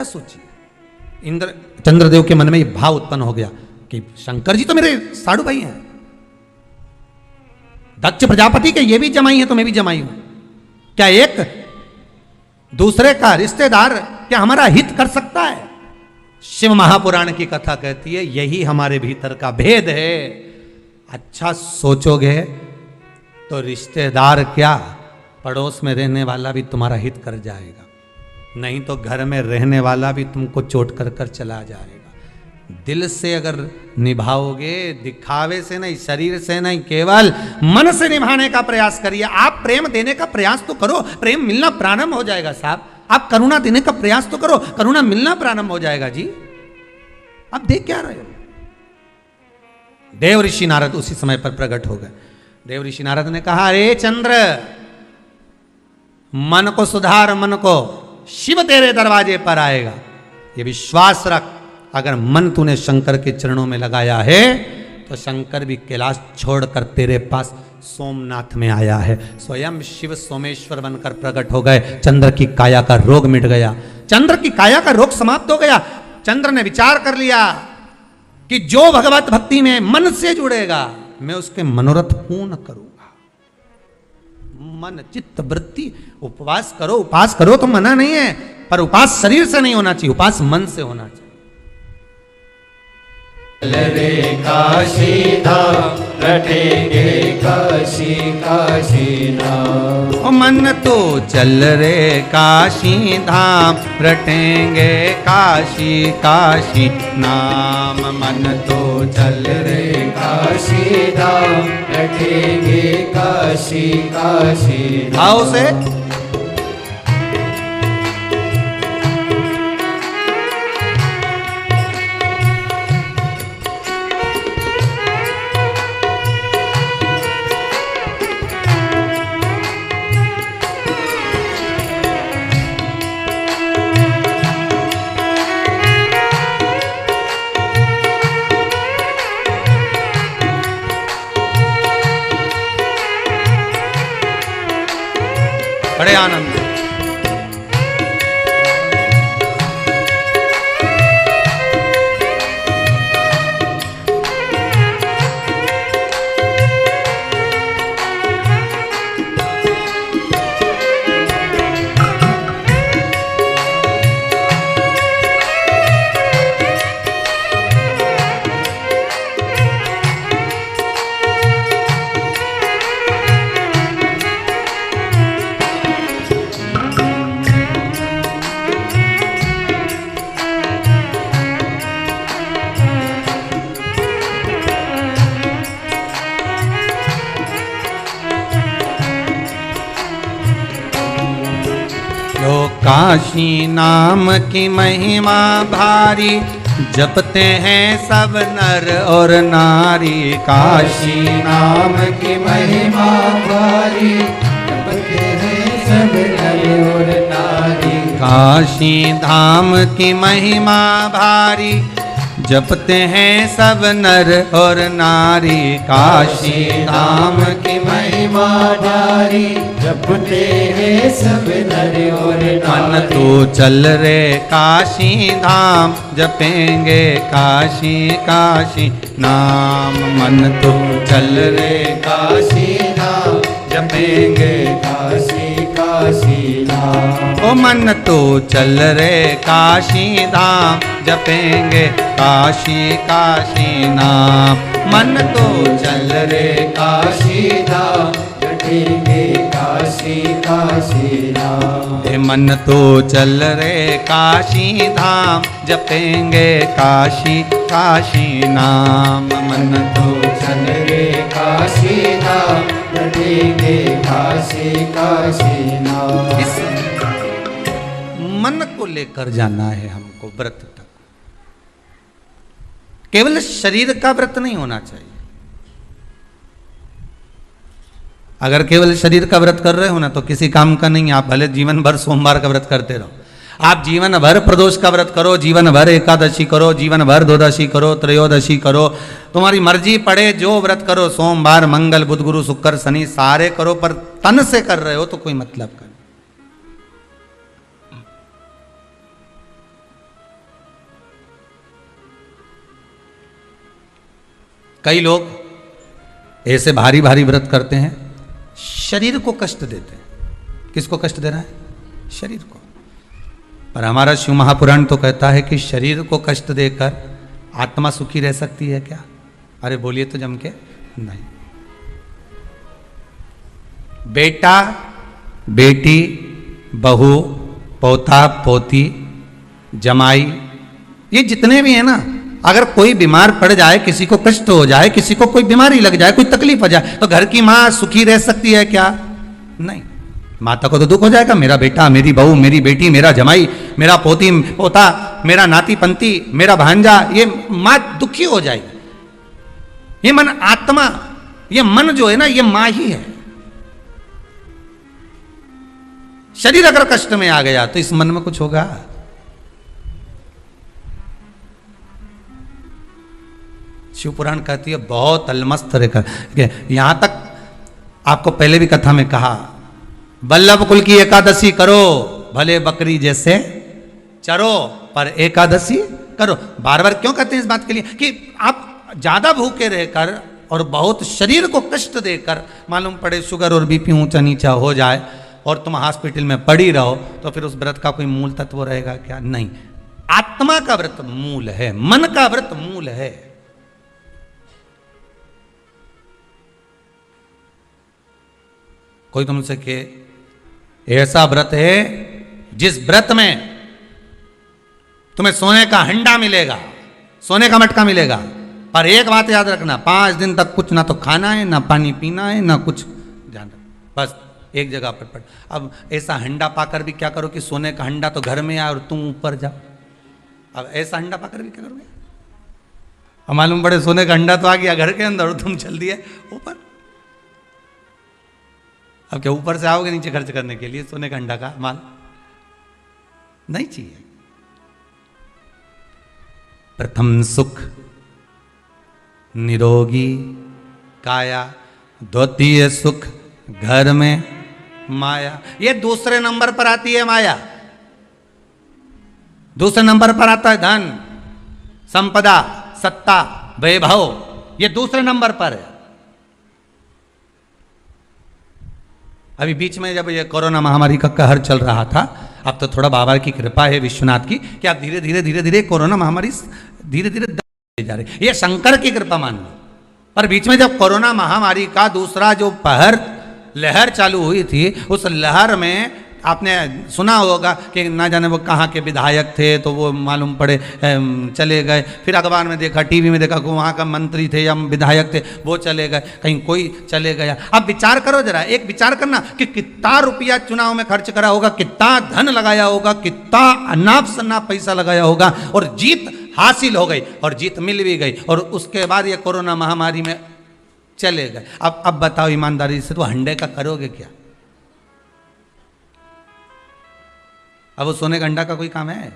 सोचिए, इंद्र चंद्रदेव के मन में यह भाव उत्पन्न हो गया कि शंकर जी तो मेरे साधु भाई हैं, दक्ष प्रजापति के ये भी जमाई है तो मैं भी जमाई हूं, क्या एक दूसरे का रिश्तेदार क्या हमारा हित कर सकता है? शिव महापुराण की कथा कहती है यही हमारे भीतर का भेद है। अच्छा सोचोगे तो रिश्तेदार क्या, पड़ोस में रहने वाला भी तुम्हारा हित कर जाएगा, नहीं तो घर में रहने वाला भी तुमको चोट कर कर चला जाएगा। दिल से अगर निभाओगे, दिखावे से नहीं, शरीर से नहीं, केवल मन से निभाने का प्रयास करिए। आप प्रेम देने का प्रयास तो करो, प्रेम मिलना प्रारंभ हो जाएगा साहब। आप करुणा देने का प्रयास तो करो, करुणा मिलना प्रारंभ हो जाएगा जी। आप देख क्या रहे हो? देव ऋषि नारद उसी समय पर प्रकट हो गए। देव ऋषि नारद ने कहा, अरे चंद्र, मन को सुधार, मन को, शिव तेरे दरवाजे पर आएगा। ये विश्वास रख, अगर मन तूने शंकर के चरणों में लगाया है तो शंकर भी कैलाश छोड़कर तेरे पास सोमनाथ में आया है। स्वयं शिव सोमेश्वर बनकर प्रकट हो गए। चंद्र की काया का रोग मिट गया, चंद्र की काया का रोग समाप्त हो गया। चंद्र ने विचार कर लिया कि जो भगवत भक्ति में मन से जुड़ेगा मैं उसके मनोरथ पूर्ण करूंगा। मन चित्त वृत्ति, उपवास करो, उपास करो तो मना नहीं है, पर उपास शरीर से नहीं होना चाहिए, उपास मन से होना चाहिए। चल रे काशी धाम, रटेंगे काशी काशी नाम। ओ मन तो चल रे काशी धाम, रटेंगे काशी काशी नाम। मन तो चल रे काशी धाम, रटेंगे काशी काशी नाम। भाव से बड़े आनंद। काशी नाम की महिमा भारी, जपते हैं सब नर और नारी। काशी नाम की महिमा भारी, जपते हैं सब नर और नारी। काशी धाम की महिमा भारी, जपते हैं सब नर और नारी। काशी धाम की महिमा भारी, जपते हैं सब नर और नारी। मन तो चल रे काशी धाम, जपेंगे काशी काशी नाम। मन तो चल रे काशी धाम, जपेंगे काशी काशी नाम। ओ मन तो चल रे काशी धाम, जपेंगे काशी काशी नाम। मन तो चल रे काशी धाम, जपेंगे काशी काशी नाम। ए मन तो चल रे काशी धाम, जपेंगे काशी काशी नाम। मन तो चल रे काशी धाम, जपेंगे काशी काशी नाम। इस मन को लेकर जाना है हमको व्रत तक। केवल शरीर का व्रत नहीं होना चाहिए। अगर केवल शरीर का व्रत कर रहे हो ना तो किसी काम का नहीं। आप भले जीवन भर सोमवार का व्रत करते रहो, आप जीवन भर प्रदोष का व्रत करो, जीवन भर एकादशी करो, जीवन भर द्वादशी करो, त्रयोदशी करो, तुम्हारी मर्जी पड़े जो व्रत करो। सोमवार मंगल बुध गुरु शुक्र शनि सारे करो, पर तन से कर रहे हो तो कोई मतलब का नहीं। कई लोग ऐसे भारी भारी व्रत करते हैं, शरीर को कष्ट देते हैं। किसको कष्ट दे रहा है? शरीर को। पर हमारा शिव महापुराण तो कहता है कि शरीर को कष्ट देकर आत्मा सुखी रह सकती है क्या? अरे बोलिए तो जम के, नहीं। बेटा, बेटी, बहू, पोता, पोती, जमाई, ये जितने भी हैं ना, अगर कोई बीमार पड़ जाए, किसी को कष्ट हो जाए, किसी को कोई बीमारी लग जाए, कोई तकलीफ हो जाए, तो घर की मां सुखी रह सकती है क्या? नहीं। माता को तो दुख हो जाएगा, मेरा बेटा, मेरी बहू, मेरी बेटी, मेरा जमाई, मेरा पोती पोता, मेरा नाती पंती, मेरा भांजा, ये मां दुखी हो जाएगी। ये मन आत्मा, ये मन जो है ना, ये मां ही है। शरीर अगर कष्ट में आ गया तो इस मन में कुछ होगा? शिव पुराण कहती है बहुत अलमस्त रहकर, यहां तक आपको पहले भी कथा में कहा, वल्लभ कुल की एकादशी करो, भले बकरी जैसे चरो, पर एकादशी करो। बार बार क्यों कहते हैं इस बात के लिए कि आप ज्यादा भूखे रहकर और बहुत शरीर को कष्ट देकर, मालूम पड़े शुगर और बीपी ऊंचा नीचा हो जाए और तुम हॉस्पिटल में पड़ी रहो, तो फिर उस व्रत का कोई मूल तत्व रहेगा क्या? नहीं। आत्मा का व्रत मूल है, मन का व्रत मूल है। कोई तुमसे के ऐसा व्रत है जिस व्रत में तुम्हें सोने का हंडा मिलेगा, सोने का मटका मिलेगा, पर एक बात याद रखना, 5 दिन तक कुछ ना तो खाना है, ना पानी पीना है, ना कुछ, ध्यान रख, बस एक जगह पर पड़। अब ऐसा हंडा पाकर भी क्या करो कि सोने का हंडा तो घर में आए और तुम ऊपर जाओ। अब ऐसा हंडा पाकर भी क्या करोगे? अब मालूम पड़े सोने का हंडा तो आ गया घर के अंदर और तुम चल दिए ऊपर। अब क्या ऊपर से आओगे नीचे खर्च करने के लिए सोने का अंडा का माल? नहीं चाहिए। प्रथम सुख निरोगी काया, द्वितीय सुख घर में माया। ये दूसरे नंबर पर आती है माया, दूसरे नंबर पर आता है धन, संपदा, सत्ता, वैभव, ये दूसरे नंबर पर है। अभी बीच में जब ये कोरोना महामारी का कहर चल रहा था, अब तो थोड़ा बाबा की कृपा है विश्वनाथ की कि अब धीरे धीरे कोरोना महामारी धीरे धीरे जा रही, ये शंकर की कृपा मान लो। पर बीच में जब कोरोना महामारी का दूसरा जो लहर चालू हुई थी, उस लहर में आपने सुना होगा कि ना जाने वो कहाँ के विधायक थे, तो वो मालूम पड़े चले गए, फिर अखबार में देखा, टीवी में देखा कि वहाँ का मंत्री थे या विधायक थे, वो चले गए, कहीं कोई चले गया। अब विचार करो जरा, एक विचार करना कि कितना रुपया चुनाव में खर्च करा होगा, कितना धन लगाया होगा, कितना अनाप शनाप पैसा लगाया होगा, और जीत हासिल हो गई, और जीत मिल भी गई, और उसके बाद ये कोरोना महामारी में चले गए। अब बताओ ईमानदारी से, तो हंडे का करोगे क्या? अब वो सोने का अंडा का कोई काम है?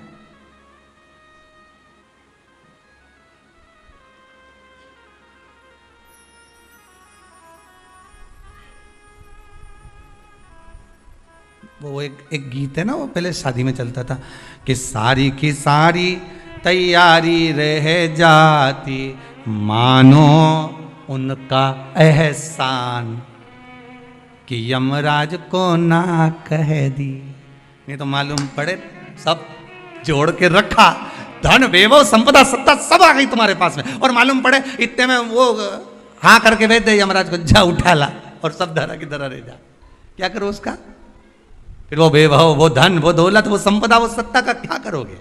वो एक गीत है ना, वो पहले शादी में चलता था कि सारी की सारी तैयारी रह जाती, मानो उनका एहसान कि यमराज को ना कह दी। नहीं तो मालूम पड़े सब जोड़ के रखा, धन वैभव संपदा सत्ता सब आ गई तुम्हारे पास में, और मालूम पड़े इतने में वो हाँ करके भेज दे यमराज को, जा उठा ला, और सब धरा की तरह रह जा। क्या करो उसका? फिर वो वैभव, वो धन, वो दौलत, वो संपदा, वो सत्ता का क्या करोगे?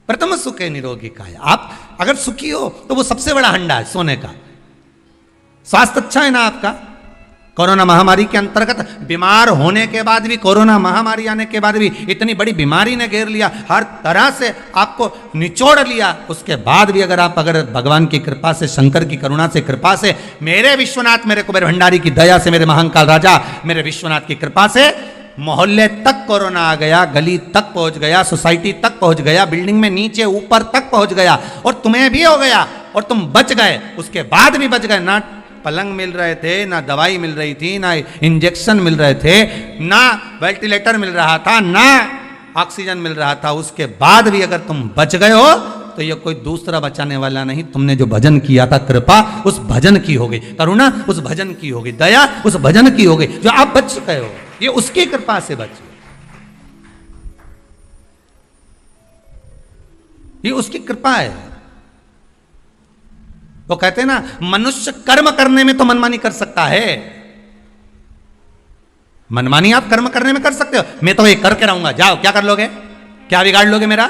प्रथम सुख है निरोगी काया। आप अगर सुखी हो तो वो सबसे बड़ा हंडा है सोने का। स्वास्थ्य अच्छा है ना आपका? कोरोना महामारी के अंतर्गत बीमार होने के बाद भी, कोरोना महामारी आने के बाद भी, इतनी बड़ी बीमारी ने घेर लिया, हर तरह से आपको निचोड़ लिया, उसके बाद भी अगर भगवान की कृपा से, शंकर की करुणा से, कृपा से, मेरे विश्वनाथ, मेरे कुबेर भंडारी की दया से, मेरे महाकाल राजा मेरे विश्वनाथ की कृपा से मोहल्ले तक कोरोना आ गया, गली तक पहुंच गया, सोसाइटी तक पहुंच गया, बिल्डिंग में नीचे ऊपर तक पहुंच गया, और तुम्हें भी हो गया और तुम बच गए, उसके बाद भी बच गए। ना पलंग मिल रहे थे, ना दवाई मिल रही थी, ना इंजेक्शन मिल रहे थे, ना वेंटिलेटर मिल रहा था, ना ऑक्सीजन मिल रहा था, उसके बाद भी अगर तुम बच गए हो तो ये कोई दूसरा बचाने वाला नहीं, तुमने जो भजन किया था, कृपा उस भजन की हो गई, करुणा उस भजन की हो गई, दया उस भजन की हो गई, जो आप बच गए हो, ये उसकी कृपा से बच गए, ये उसकी कृपा है। वो कहते हैं ना, मनुष्य कर्म करने में तो मनमानी कर सकता है, मनमानी आप कर्म करने में कर सकते हो, मैं तो ये करके रहूंगा, जाओ क्या कर लोगे, क्या बिगाड़ लोगे मेरा?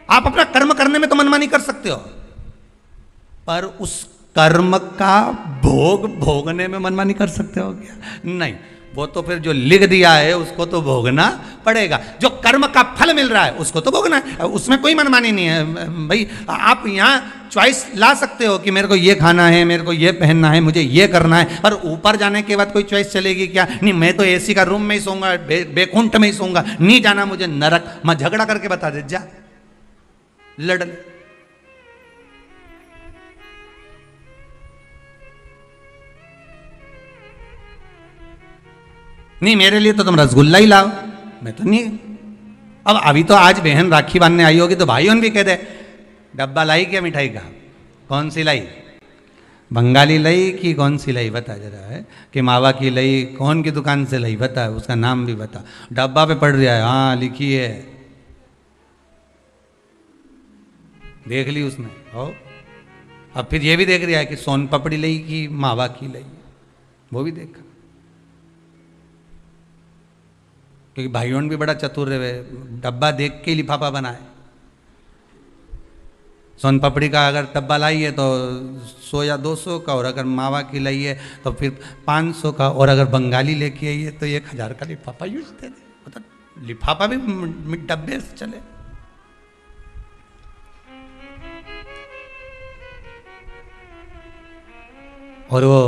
आप अपना कर्म करने में तो मनमानी कर सकते हो, पर उस कर्म का भोग भोगने में मनमानी कर सकते हो क्या? नहीं, वो तो फिर जो लिख दिया है उसको तो भोगना पड़ेगा, जो कर्म का फल मिल रहा है उसको तो भोगना है, उसमें कोई मनमानी नहीं है भाई। आप यहाँ चॉइस ला सकते हो कि मेरे को ये खाना है, मेरे को ये पहनना है, मुझे ये करना है, पर ऊपर जाने के बाद कोई चॉइस चलेगी क्या? नहीं, मैं तो एसी का रूम में ही सोऊंगा, बेकुंठ में ही सोऊंगा, नहीं जाना मुझे नरक, मैं झगड़ा करके बता दे, जा लड़। नहीं, मेरे लिए तो तुम रसगुल्ला ही लाओ, मैं तो नहीं। अब अभी तो आज बहन राखी बांधने आई होगी तो भाइयों भी कह दे, डब्बा लाई क्या मिठाई का, कौन सी लाई, बंगाली लाई कि कौन सी लाई, बता जरा है कि मावा की लाई, कौन की दुकान से लाई, बता, उसका नाम भी बता, डब्बा पे पड़ रहा है, हाँ लिखी है, देख ली उसने। और अब फिर ये भी देख रहा है कि सोन पपड़ी लाई कि मावा की लाई, वो भी देखा, क्योंकि भाइयों भी बड़ा चतुर है, डब्बा देख के लिफाफा बनाए। सोन पपड़ी का अगर डब्बा लाई है तो 100 या 200 का, और अगर मावा की लाई है तो फिर 500 का, और अगर बंगाली लेके आई है तो 1000 का लिफाफा यूज दे दे, मतलब लिफाफा भी डब्बे से चले। और वो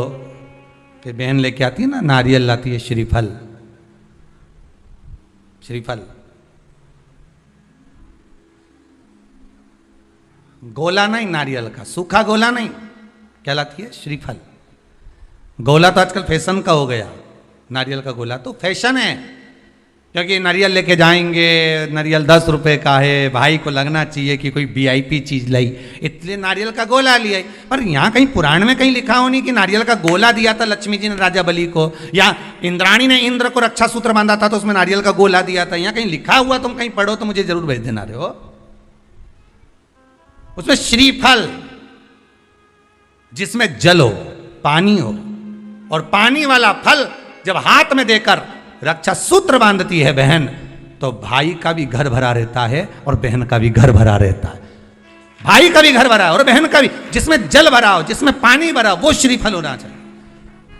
फिर बहन लेके आती है ना, नारियल लाती है, श्रीफल, श्रीफल गोला नहीं, नारियल का सूखा गोला नहीं, क्या लाती है? श्रीफल। गोला तो आजकल फैशन का हो गया, नारियल का गोला तो फैशन है, क्योंकि नारियल लेके जाएंगे, नारियल 10 रुपए का है, भाई को लगना चाहिए कि कोई वीआईपी चीज लाई, इसलिए नारियल का गोला लिया। पर यहाँ कहीं पुराण में कहीं लिखा हो नहीं कि नारियल का गोला दिया था लक्ष्मी जी ने राजा बलि को, या इंद्राणी ने इंद्र को रक्षा सूत्र बांधा था तो उसमें नारियल का गोला दिया था, यहाँ कहीं लिखा हुआ तुम कहीं पढ़ो तो मुझे जरूर भेज देना। रहे हो उसमें श्रीफल, जिसमें जल हो, पानी हो, और पानी वाला फल जब हाथ में देकर रक्षा सूत्र बांधती है बहन, तो भाई का भी घर भरा रहता है और बहन का भी घर भरा रहता है, भाई का भी घर भरा है और बहन का भी, जिसमें जल भरा हो, जिसमें पानी भरा हो, वो श्रीफल होना चाहिए।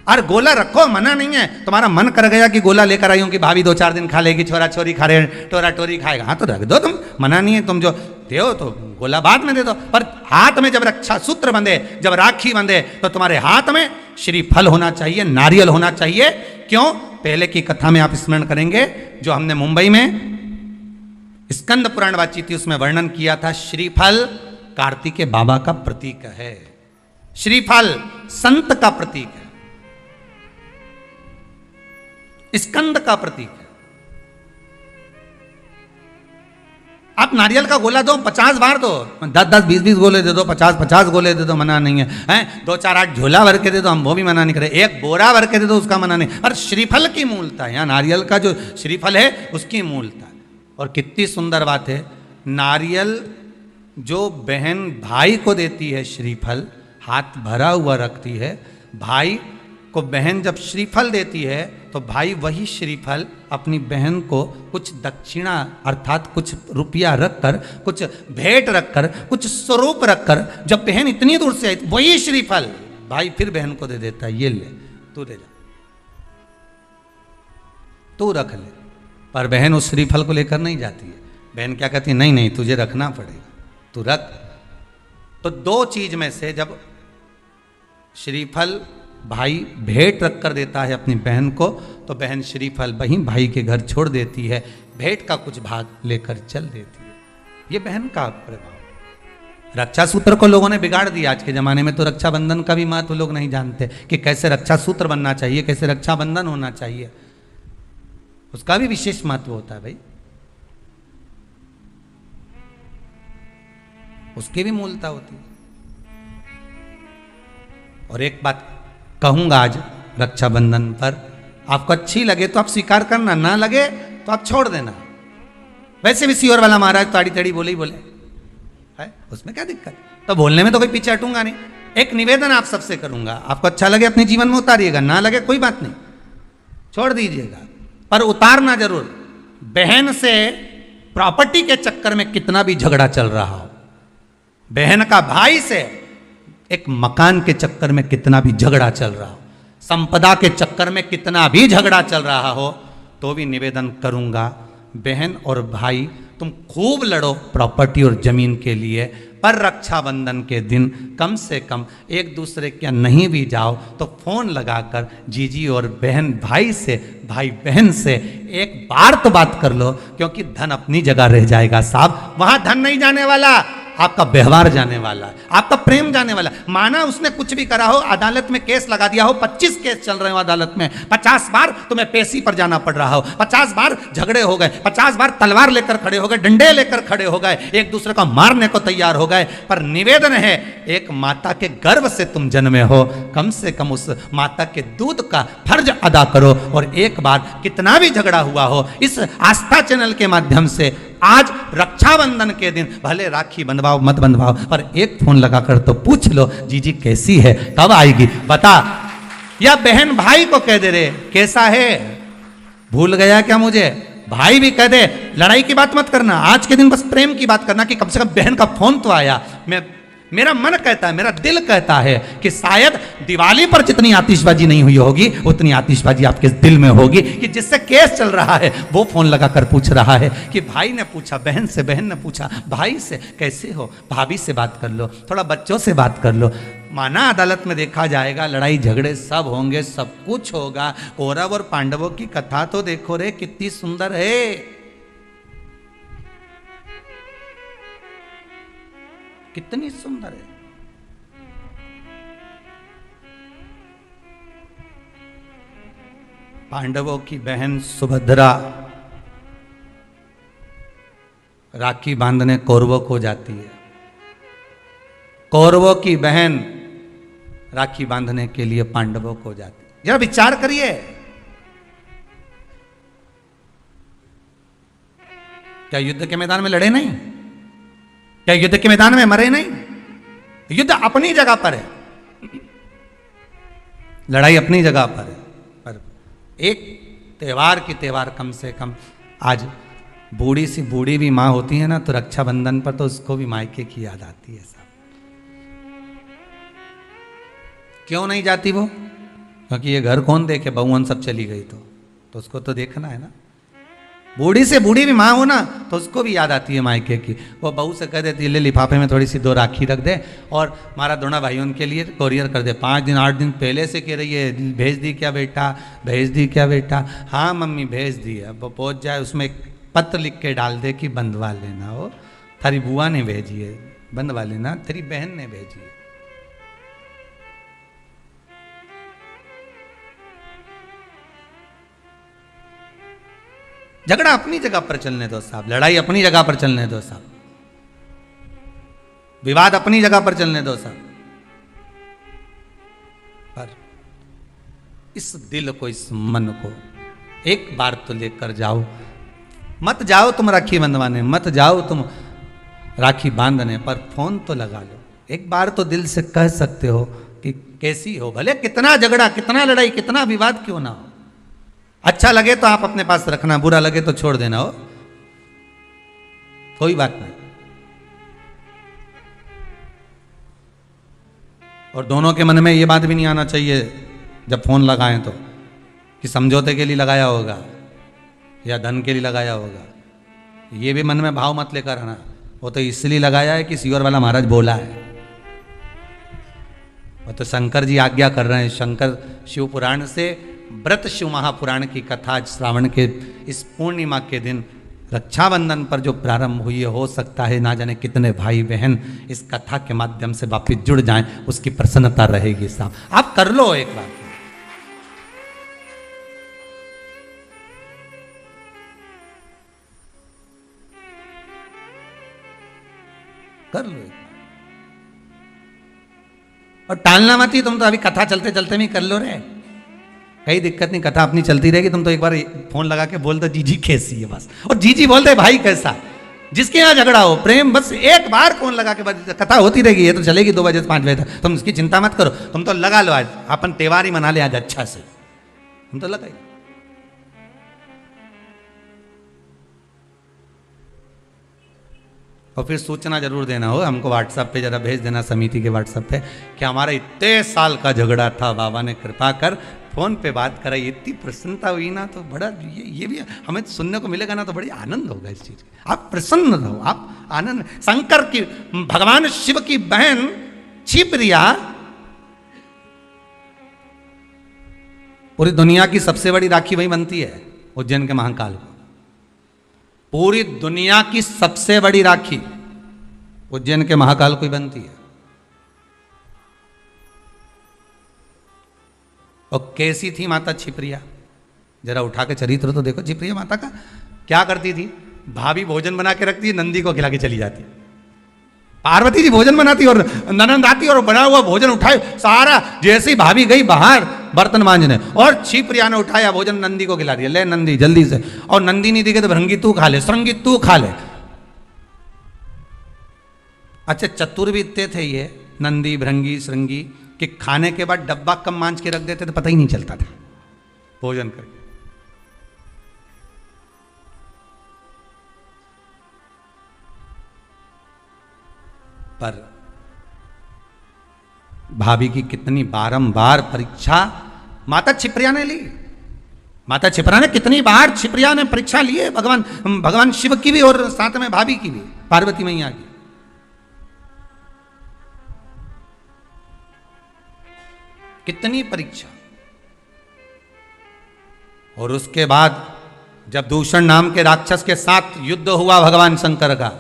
और गोला रखो, मना नहीं है, तुम्हारा मन कर गया कि गोला लेकर आई हूं कि भाभी 2-4 दिन खा लेगी, छोरा छोरी खा रहे, टोरा टोरी खाएगा, हाँ तो रख दो, तुम मना नहीं है, तुम जो दो तो गोला बाद में दे दो, पर हाथ में जब रक्षा सूत्र बंधे, जब राखी बंधे, तो तुम्हारे हाथ में श्रीफल होना चाहिए, नारियल होना चाहिए। क्यों? पहले की कथा में आप स्मरण करेंगे, जो हमने मुंबई में स्कंद पुराण वाची थी उसमें वर्णन किया था, श्रीफल कार्तिकेय बाबा का प्रतीक है, श्रीफल संत का प्रतीक है, स्कंद का प्रतीक है। आप नारियल का गोला दो, 50 बार दो, 10-10, 20-20 गोले दे दो, 50-50 गोले दे दो, मना नहीं है, हैं 2-4-8 झोला भर के दे दो, हम वो भी मना नहीं करे, एक बोरा भर के दे दो, उसका मना नहीं। और श्रीफल की मूलता है, यहाँ नारियल का जो श्रीफल है उसकी मूलता है। और कितनी सुंदर बात है, नारियल जो बहन भाई को देती है, श्रीफल हाथ भरा हुआ रखती है, भाई को बहन जब श्रीफल देती है तो भाई वही श्रीफल अपनी बहन को कुछ दक्षिणा अर्थात कुछ रुपया रखकर, कुछ भेंट रखकर, कुछ स्वरूप रखकर, जब बहन इतनी दूर से आई वही श्रीफल भाई फिर बहन को दे देता है, ये ले तू ले जा, तू रख ले। पर बहन उस श्रीफल को लेकर नहीं जाती है, बहन क्या कहती है, नहीं नहीं तुझे रखना पड़ेगा, तू रख। तो 2 चीज में से जब श्रीफल भाई भेंट रख कर देता है अपनी बहन को, तो बहन श्रीफल वहीं भाई के घर छोड़ देती है, भेंट का कुछ भाग लेकर चल देती है। ये बहन का प्रभाव। रक्षा सूत्र को लोगों ने बिगाड़ दिया आज के जमाने में, तो रक्षाबंधन का भी महत्व लोग नहीं जानते कि कैसे रक्षा सूत्र बनना चाहिए, कैसे रक्षाबंधन होना चाहिए। उसका भी विशेष महत्व होता है भाई, उसकी भी मूलता होती है। और एक बात कहूंगा आज रक्षाबंधन पर, आपको अच्छी लगे तो आप स्वीकार करना, ना लगे तो आप छोड़ देना। वैसे भी सियोर वाला महाराज ताड़ी तड़ी बोले ही बोले है, उसमें क्या दिक्कत, तो बोलने में तो कोई पीछे हटूंगा नहीं। एक निवेदन आप सबसे करूंगा, आपको अच्छा लगे अपने जीवन में उतारिएगा, ना लगे कोई बात नहीं, छोड़ दीजिएगा, पर उतारना जरूर। बहन से प्रॉपर्टी के चक्कर में कितना भी झगड़ा चल रहा हो, बहन का भाई से एक मकान के चक्कर में कितना भी झगड़ा चल रहा हो, संपदा के चक्कर में कितना भी झगड़ा चल रहा हो, तो भी निवेदन करूंगा, बहन और भाई तुम खूब लड़ो प्रॉपर्टी और जमीन के लिए, पर रक्षाबंधन के दिन कम से कम एक दूसरे के नहीं भी जाओ तो फोन लगाकर जीजी और बहन भाई से, भाई बहन से एक बार तो बात कर लो, क्योंकि धन अपनी जगह रह जाएगा साहब, वहां धन नहीं जाने वाला, आपका व्यवहार जाने वाला है, आपका प्रेम जाने वाला। माना उसने कुछ भी करा हो, अदालत में केस लगा दिया हो, 25 केस चल रहे हो अदालत में, 50 बार तुम्हें पेशी पर जाना पड़ रहा हो, 50 बार झगड़े हो गए, 50 बार तलवार लेकर खड़े हो गए, डंडे लेकर खड़े हो गए, एक दूसरे को मारने को तैयार हो गए, पर निवेदन है एक माता के गर्भ से तुम जन्मे हो, कम से कम उस माता के दूध का फर्ज अदा करो। और एक बार कितना भी झगड़ा हुआ हो, इस आस्था चैनल के माध्यम से आज रक्षाबंधन के दिन भले राखी बंधवाओ मत बंधवाओ, पर एक फोन लगाकर तो पूछ लो जीजी कैसी है, कब आएगी बता, या बहन भाई को कह दे रे कैसा है, भूल गया क्या मुझे, भाई भी कह दे, लड़ाई की बात मत करना, आज के दिन बस प्रेम की बात करना कि कम से कम बहन का फोन तो आया। मेरा मन कहता है, मेरा दिल कहता है कि शायद दिवाली पर जितनी आतिशबाजी नहीं हुई होगी उतनी आतिशबाजी आपके दिल में होगी, कि जिससे केस चल रहा है वो फोन लगाकर पूछ रहा है कि भाई ने पूछा बहन से, बहन ने पूछा भाई से कैसे हो, भाभी से बात कर लो, थोड़ा बच्चों से बात कर लो। माना अदालत में देखा जाएगा, लड़ाई झगड़े सब होंगे, सब कुछ होगा, कौरव और पांडवों की कथा तो देखो रे कितनी सुंदर है, कितनी सुंदर है। पांडवों की बहन सुभद्रा राखी बांधने कौरवों को जाती है, कौरवों की बहन राखी बांधने के लिए पांडवों को जाती है। जरा विचार करिए, क्या युद्ध के मैदान में लड़े नहीं, क्या युद्ध के मैदान में मरे नहीं, युद्ध अपनी जगह पर है, लड़ाई अपनी जगह पर है, पर एक त्योहार की त्योहार कम से कम आज बूढ़ी सी बूढ़ी भी माँ होती है ना, तो रक्षाबंधन पर तो उसको भी मायके की याद आती है साहब। क्यों नहीं जाती वो, क्योंकि ये घर कौन देखे, बहुवन सब चली गई तो उसको तो देखना है ना। बूढ़ी से बूढ़ी भी माँ हो ना तो उसको भी याद आती है मायके की, वो बहू से कह देती है ले लिफाफे में थोड़ी सी 2 राखी रख दे और हमारा दोनों भाइयों के लिए कोरियर कर दे, 5 दिन 8 दिन पहले से कह रही है भेज दी क्या बेटा, भेज दी क्या बेटा, हाँ मम्मी भेज दी है, वो पहुँच जाए उसमें एक पत्र लिख के डाल दे कि बंधवा लेना, हो थारी बुआ ने भेजी है बंधवा लेना, तेरी बहन ने भेजी है। झगड़ा अपनी जगह पर चलने दो साहब, लड़ाई अपनी जगह पर चलने दो साहब, विवाद अपनी जगह पर चलने दो साहब, पर इस दिल को, इस मन को एक बार तो लेकर जाओ। मत जाओ तुम राखी बंधवाने, मत जाओ तुम राखी बांधने, पर फोन तो लगा लो, एक बार तो दिल से कह सकते हो कि कैसी हो, भले कितना झगड़ा, कितना लड़ाई, कितना विवाद क्यों ना हो। अच्छा लगे तो आप अपने पास रखना, बुरा लगे तो छोड़ देना, हो कोई बात नहीं। और दोनों के मन में ये बात भी नहीं आना चाहिए जब फोन लगाएं तो कि समझौते के लिए लगाया होगा या धन के लिए लगाया होगा, ये भी मन में भाव मत लेकर आना, वो तो इसलिए लगाया है कि सियोर वाला महाराज बोला है, वो तो शंकर जी आज्ञा कर रहे हैं। शंकर शिव पुराण से व्रत शिव महापुराण की कथा श्रावण के इस पूर्णिमा के दिन रक्षाबंधन पर जो प्रारंभ हुई है, हो सकता है ना जाने कितने भाई बहन इस कथा के माध्यम से वापिस जुड़ जाएं, उसकी प्रसन्नता रहेगी साहब। आप कर लो एक बार, कर लो एक बार। और टालना मत ही, तुम तो अभी कथा चलते चलते में कर लो रे, कहीं दिक्कत नहीं, कथा अपनी चलती रहेगी। तुम तो एक बार फोन लगा के बोल दो जीजी कैसी है बस, और जीजी बोल दे भाई कैसा। जिसके यहाँ झगड़ा हो प्रेम, बस एक बार फोन लगा के बाद कथा होती रहेगी। ये तो चलेगी 2 बजे से 5 बजे तक, तुम इसकी चिंता मत करो। तुम तो लगा लो, आज अपन त्योहार ही मना ले आज अच्छा से, तुम तो लगाई। और फिर सूचना जरूर देना हो हमको, व्हाट्सएप पे जरा भेज देना, समिति के व्हाट्सएप पे, कि हमारा इतने साल का झगड़ा था, बाबा ने कृपा कर फोन पे बात कराई, इतनी प्रसन्नता हुई ना। तो बड़ा ये भी हमें सुनने को मिलेगा ना, तो बड़ी आनंद होगा इस चीज का। आप प्रसन्न रहो, आप आनंद। शंकर की, भगवान शिव की बहन शिवप्रिया पूरी दुनिया की सबसे बड़ी राखी वही बनती है, उज्जैन के महाकाल को। पूरी दुनिया की सबसे बड़ी राखी उज्जैन के महाकाल को ही बनती है। और कैसी थी माता छिप्रिया, जरा उठा के चरित्र तो देखो छिप्रिया माता का। क्या करती थी, भाभी भोजन बना के रखती है, नंदी को खिला के चली जाती। पार्वती जी भोजन बनाती और ननंद आती और बना हुआ भोजन उठाए सारा, जैसे ही भाभी गई बाहर बर्तन मांजने, और छिप्रिया ने उठाया भोजन नंदी को खिला दिया, ले नंदी जल्दी से। और नंदी नहीं दिखे तो भृंगी तू खा ले, श्रृंगी तू खा ले। अच्छा चतुर भी इतने थे ये नंदी भृंगी श्रृंगी, कि खाने के बाद डब्बा कम मांझ के रख देते तो पता ही नहीं चलता था भोजन करके। पर भाभी की कितनी बारंबार परीक्षा माता छिप्रिया ने ली। माता छिप्रिया ने कितनी बार छिप्रिया ने परीक्षा ली है, भगवान शिव की भी और साथ में भाभी की भी, पार्वती मैया की। कितनी परीक्षा। और उसके बाद जब दूषण नाम के राक्षस के साथ युद्ध हुआ भगवान शंकर का,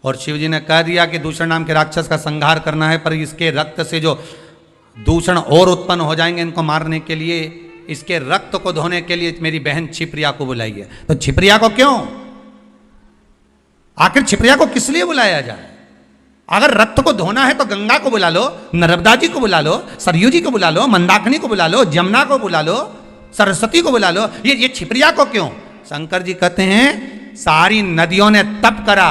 और शिव जी ने कह दिया कि दूषण नाम के राक्षस का संहार करना है, पर इसके रक्त से जो दूषण और उत्पन्न हो जाएंगे, इनको मारने के लिए, इसके रक्त को धोने के लिए मेरी बहन छिप्रिया को बुलाइए। तो छिप्रिया को क्यों, आखिर छिप्रिया को किस लिए बुलाया जाए? अगर रक्त को धोना है तो गंगा को बुला लो, नर्मदा जी को बुला लो, सरयू जी को बुला लो, मंदाकिनी को बुला लो, जमुना को बुला लो, सरस्वती को बुला लो, ये छिप्रिया को क्यों? शंकर जी कहते हैं सारी नदियों ने तप करा,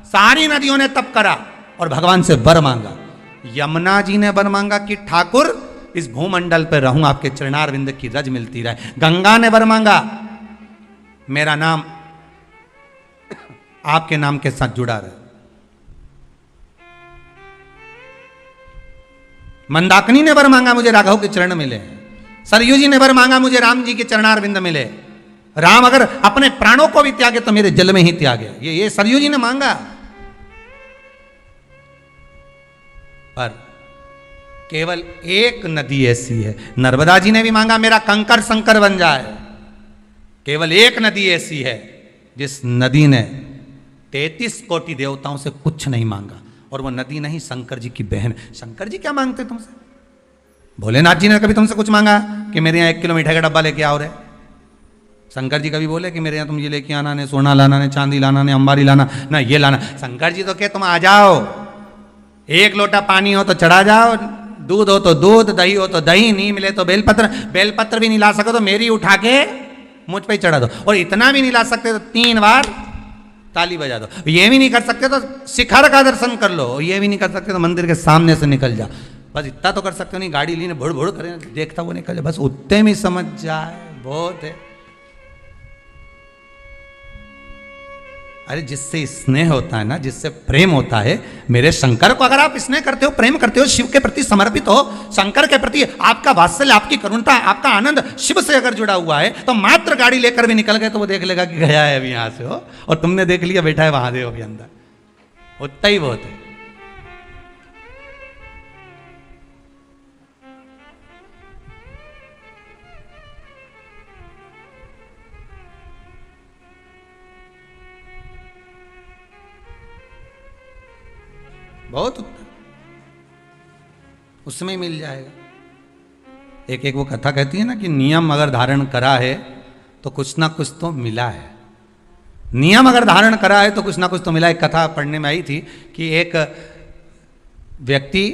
सारी नदियों ने तप करा और भगवान से वर मांगा। यमुना जी ने वर मांगा कि ठाकुर इस भूमंडल पर रहूं, आपके चरणारविंद की रज मिलती रहे। गंगा ने वर मांगा मेरा नाम आपके नाम के साथ जुड़ा रहे। मंदाकिनी ने वर मांगा मुझे राघव के चरण मिले। सरयू जी ने वर मांगा मुझे राम जी के चरणारविंद मिले। राम अगर अपने प्राणों को भी त्यागे तो मेरे जल में ही त्यागे, ये सरयू जी ने मांगा। पर केवल एक नदी ऐसी है, नर्मदा जी ने भी मांगा मेरा कंकर शंकर बन जाए। केवल एक नदी ऐसी है जिस नदी ने 33 कोटि देवताओं से कुछ नहीं मांगा, और वो नदी नहीं शंकर जी की बहन। शंकर जी क्या मांगते तुमसे? भोलेनाथ जी ने कभी तुमसे कुछ मांगा कि मेरे यहाँ 1 किलो मिठाई का डब्बा लेके आओ रे? शंकर जी कभी बोले कि मेरे यहाँ तुम ये लेके आना, ने सोना लाना, ने चांदी लाना, ने अंबारी लाना, ना ये लाना? शंकर जी तो क्या तुम आ जाओ, 1 लोटा पानी हो तो चढ़ा जाओ, दूध हो तो दूध, दही हो तो दही, नहीं मिले तो बेलपत्र, बेलपत्र भी नहीं ला सको तो मेरी उठा के मुझ पे ही चढ़ा दो, और इतना भी नहीं ला सकते तो 3 बार ताली बजा दो। ये भी नहीं कर सकते तो शिखर का दर्शन कर लो, ये भी नहीं कर सकते तो मंदिर के सामने से निकल जा। बस इतना तो कर सकते हो, नहीं गाड़ी लीने भुड़ भुड़ करें देखता वो निकल जाए, बस उतने में समझ जाए बहुत है। अरे जिससे स्नेह होता है ना, जिससे प्रेम होता है, मेरे शंकर को अगर आप स्नेह करते हो, प्रेम करते हो, शिव के प्रति समर्पित हो, शंकर के प्रति आपका वात्सल्य, आपकी करुणता, आपका आनंद शिव से अगर जुड़ा हुआ है, तो मात्र गाड़ी लेकर भी निकल गए तो वो देख लेगा कि गया है अभी यहां से हो, और तुमने देख लिया बैठा है महादेव अभी अंदर, उतना ही बहुत है। बहुत उत्तर उसमें मिल जाएगा। एक एक वो कथा कहती है ना कि नियम अगर धारण करा है तो कुछ ना कुछ तो मिला है। नियम अगर धारण करा है तो कुछ ना कुछ तो मिला। एक कथा पढ़ने में आई थी कि एक व्यक्ति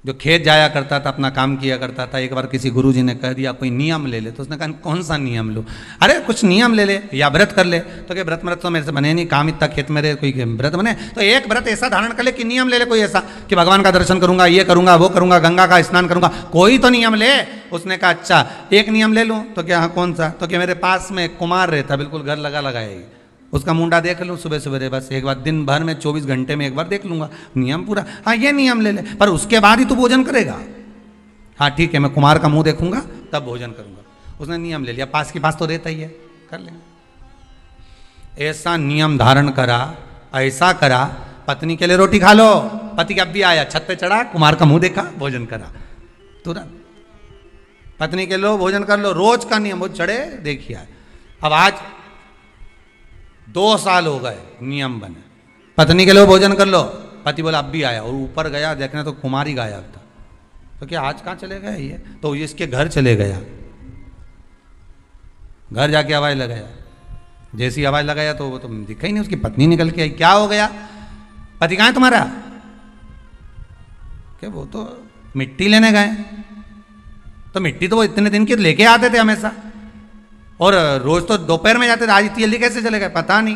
जो खेत जाया करता था, अपना काम किया करता था, एक बार किसी गुरुजी ने कह दिया कोई नियम ले ले। तो उसने कहा कौन सा नियम लो? अरे कुछ नियम ले ले या व्रत कर ले। तो क्या व्रत तो मेरे से बने नहीं, काम इतना खेत में रहे, कोई व्रत बने? तो एक व्रत ऐसा धारण कर ले कि नियम ले ले कोई ऐसा कि भगवान का दर्शन करूंगा, ये करूंगा, वो करूंगा, गंगा का स्नान करूंगा, कोई तो नियम ले। उसने कहा अच्छा एक नियम ले लूँ। तो क्या हाँ कौन सा? तो क्या मेरे पास में एक कुमार रहता, बिल्कुल घर लगा लगाएगी, उसका मुंडा देख लूँ सुबह सवेरे, बस एक बार दिन भर में 24 घंटे में एक बार देख लूंगा, नियम पूरा। हाँ ये नियम ले ले, पर उसके बाद ही तू भोजन करेगा। हाँ ठीक है, मैं कुमार का मुंह देखूंगा तब भोजन करूंगा। उसने नियम ले लिया, पास के पास तो रहता ही है, कर लेंगे। ऐसा नियम धारण करा, ऐसा करा, पत्नी के लिए रोटी खा लो, पति का भी आया, छत पे चढ़ा, कुमार का मुंह देखा, भोजन करा तुरंत। पत्नी के लो भोजन कर लो, रोज का नियम, वो चढ़े देखिए। अब आज 2 साल हो गए नियम बने, पत्नी के लिए भोजन कर लो, पति बोला अब भी आया, और ऊपर गया देखने तो कुमार ही गायब था। तो क्या आज कहाँ चले गए ये? तो ये इसके घर चले गया, घर जाके आवाज लगाया, जैसी आवाज लगाया तो वो तो दिखा ही नहीं, उसकी पत्नी निकल के आई। क्या हो गया? पति कहाँ है तुम्हारा? क्या वो तो मिट्टी लेने गए। तो मिट्टी तो वो इतने दिन की लेके आते थे हमेशा, और रोज तो दोपहर में जाते थे, आज इतनी जल्दी कैसे चले गए? पता नहीं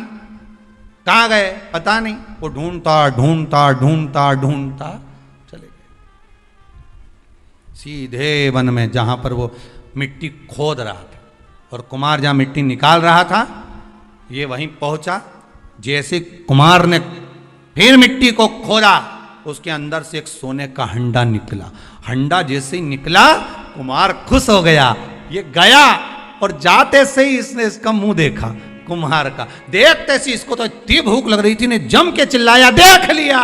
कहाँ गए, पता नहीं। वो ढूंढता ढूंढता ढूंढता ढूंढता चले गए सीधे वन में, जहां पर वो मिट्टी खोद रहा था, और कुमार जहां मिट्टी निकाल रहा था ये वहीं पहुंचा। जैसे कुमार ने फिर मिट्टी को खोदा, उसके अंदर से एक सोने का हंडा निकला। हंडा जैसे ही निकला कुमार खुश हो गया, ये गया, और जाते से ही इसने इसका मुंह देखा कुम्हार का। देखते से इसको तो इतनी भूख लग रही थी, ने जम के चिल्लाया देख लिया,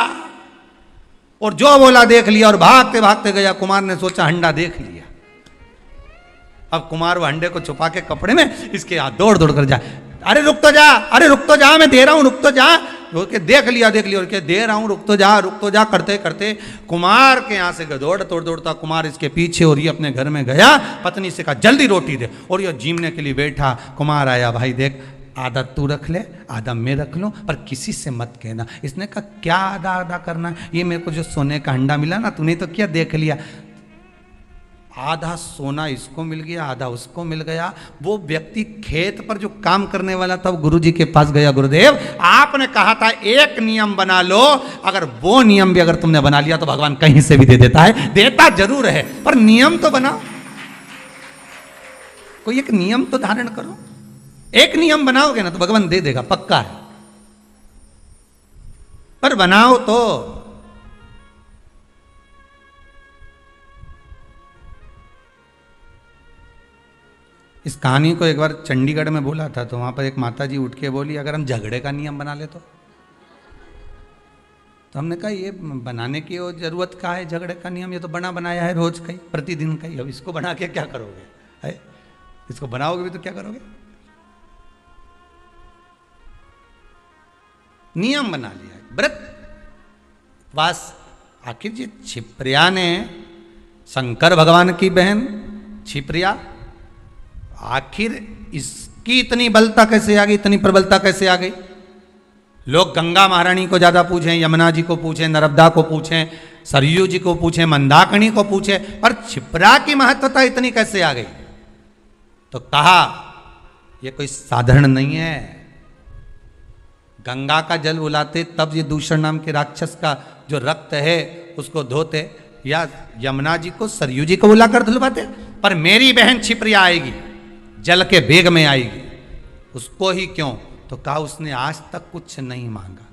और जो बोला देख लिया, और भागते भागते गया। कुमार ने सोचा हंडा देख लिया। अब कुमार वो हंडे को छुपा के कपड़े में इसके हाथ दौड़ दौड़ कर जाए, अरे रुक तो जा, अरे रुक तो जा, मैं दे रहा हूं, रुक तो जा। के देख लिया और के दे रहा हूं, रुक तो जा करते करते कुमार के यहाँ से दौड़ता कुमार इसके पीछे, और ये अपने घर में गया। पत्नी से कहा जल्दी रोटी दे, और ये जीमने के लिए बैठा। कुमार आया, भाई देख आधा तू रख ले, आधा मैं रख लूं, पर किसी से मत कहना। इसने कहा क्या आधा आधा करना? ये मेरे को जो सोने का अंडा मिला ना, तूने तो क्या देख लिया, आधा सोना इसको मिल गया, आधा उसको मिल गया। वो व्यक्ति खेत पर जो काम करने वाला था, वो गुरुजी के पास गया, गुरुदेव आपने कहा था एक नियम बना लो, अगर वो नियम भी अगर तुमने बना लिया तो भगवान कहीं से भी दे देता है। देता जरूर है, पर नियम तो बनाओ, कोई एक नियम तो धारण करो। एक नियम बनाओगे ना तो भगवान दे देगा, पक्का है, पर बनाओ तो। इस कहानी को एक बार चंडीगढ़ में बोला था, तो वहां पर एक माता जी उठ के बोली अगर हम झगड़े का नियम बना ले तो हमने कहा ये बनाने की जरूरत का है झगड़े का नियम? ये तो बना बनाया है रोज का ही, प्रतिदिन का ही। अब इसको बना के क्या करोगे? है इसको बनाओगे भी तो क्या करोगे? नियम बना लिया, व्रत वास। आखिर जी छिप्रिया ने, शंकर भगवान की बहन छिप्रिया, आखिर इसकी इतनी बलता कैसे आ गई, इतनी प्रबलता कैसे आ गई? लोग गंगा महारानी को ज्यादा पूछें, यमुना जी को पूछें, नर्मदा को पूछें, सरयू जी को पूछें, मंदाकिनी को पूछें, पर छिप्रा की महत्वता इतनी कैसे आ गई? तो कहा यह कोई साधारण नहीं है। गंगा का जल उलाते तब ये दूषण नाम के राक्षस का जो रक्त है उसको धोते, या यमुना जी को, सरयू जी को बुलाकर धुलवाते, पर मेरी बहन छिप्रिया आएगी, जल के वेग में आएगी, उसको ही क्यों? तो कहा उसने आज तक कुछ नहीं मांगा,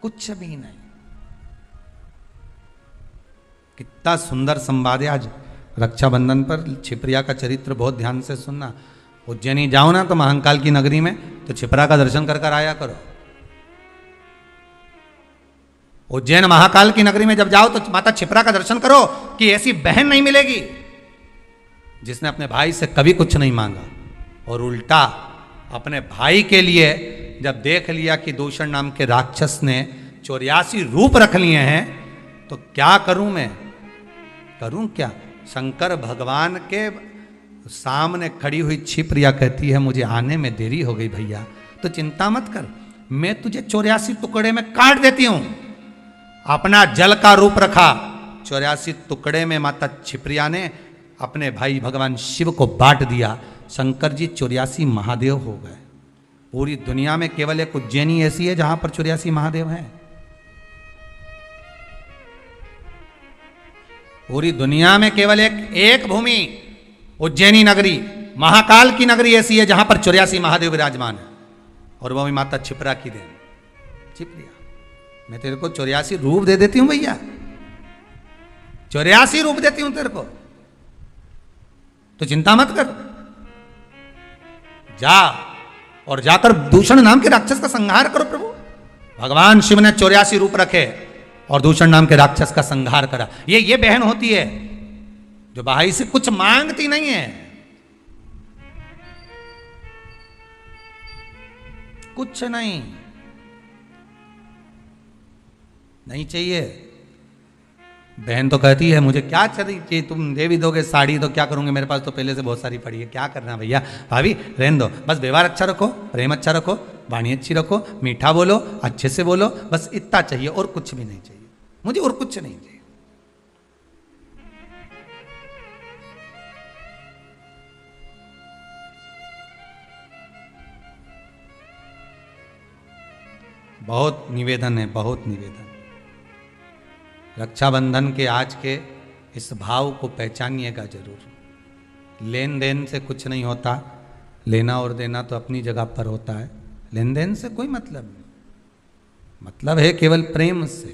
कुछ भी नहीं। कितना सुंदर संवाद है। आज रक्षाबंधन पर छिप्रिया का चरित्र बहुत ध्यान से सुनना। उज्जैनी जाओ ना तो महाकाल की नगरी में, तो छिप्रा का दर्शन कर कर आया करो। उज्जैन महाकाल की नगरी में जब जाओ तो माता छिप्रा का दर्शन करो, कि ऐसी बहन नहीं मिलेगी जिसने अपने भाई से कभी कुछ नहीं मांगा, और उल्टा अपने भाई के लिए जब देख लिया कि दूषण नाम के राक्षस ने 84 रूप रख लिए हैं, तो क्या करूं मैं, करूं क्या? शंकर भगवान के सामने खड़ी हुई छिप्रिया कहती है मुझे आने में देरी हो गई भैया, तो चिंता मत कर, मैं तुझे 84 टुकड़े में काट देती हूं। अपना जल का रूप रखा, 84 टुकड़े में माता छिप्रिया ने अपने भाई भगवान शिव को बांट दिया। शंकर जी 84 महादेव हो गए। पूरी दुनिया में केवल एक उज्जैनी ऐसी है जहां पर 84 महादेव हैं। पूरी दुनिया में केवल एक भूमि उज्जैनी नगरी, महाकाल की नगरी ऐसी है जहां पर 84 महादेव विराजमान है, और वो भी माता छिप्रा की देन। छिप्रिया, मैं तेरे को 84 रूप दे देती हूं भैया, 84 रूप देती हूं तेरे को, तो चिंता मत कर। जा और जाकर दूषण नाम के राक्षस का संहार करो। प्रभु भगवान शिव ने 84 रूप रखे और दूषण नाम के राक्षस का संहार करा। ये बहन होती है जो भाई से कुछ मांगती नहीं है, कुछ नहीं चाहिए। बहन तो कहती है मुझे क्या चाहिए, तुम दे भी दोगे साड़ी तो क्या करूंगे, मेरे पास तो पहले से बहुत सारी पड़ी है, क्या करना भैया। भाभी रहने दो, बस व्यवहार अच्छा रखो, प्रेम अच्छा रखो, वाणी अच्छी रखो, मीठा बोलो, अच्छे से बोलो, बस इतना चाहिए और कुछ भी नहीं चाहिए मुझे, और कुछ नहीं चाहिए। बहुत निवेदन है, बहुत निवेदन। रक्षाबंधन के आज के इस भाव को पहचानिएगा जरूर। लेन देन से कुछ नहीं होता, लेना और देना तो अपनी जगह पर होता है, लेन देन से कोई मतलब नहीं, मतलब है केवल प्रेम से,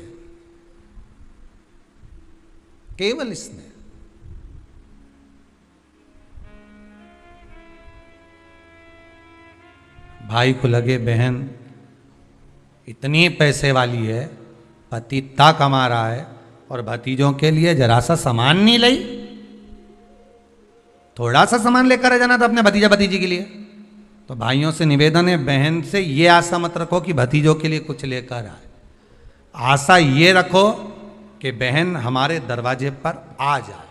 केवल इसमें। भाई को लगे बहन इतनी पैसे वाली है, पति इतना कमा रहा है और भतीजों के लिए जरा सा सामान नहीं लाई, थोड़ा सा सामान लेकर आ जाना था अपने भतीजा भतीजी के लिए। तो भाइयों से निवेदन है, बहन से ये आशा मत रखो कि भतीजों के लिए कुछ लेकर आए, आशा ये रखो कि बहन हमारे दरवाजे पर आ जाए।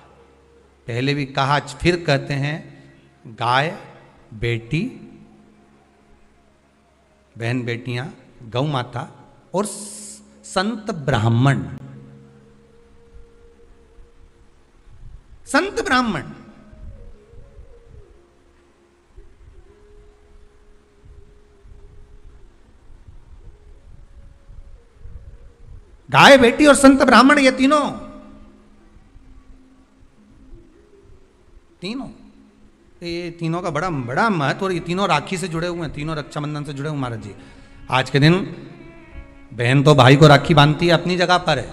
पहले भी कहा, फिर कहते हैं, गाय बेटी, बहन बेटियां, गौ माता और संत ब्राह्मण। संत ब्राह्मण गाय बेटी और संत ब्राह्मण, ये तीनों ये तीनों का बड़ा बड़ा महत्व, और ये तीनों राखी से जुड़े हुए हैं, तीनों रक्षाबंधन से जुड़े हुए महाराज जी। आज के दिन बहन तो भाई को राखी बांधती है, अपनी जगह पर है,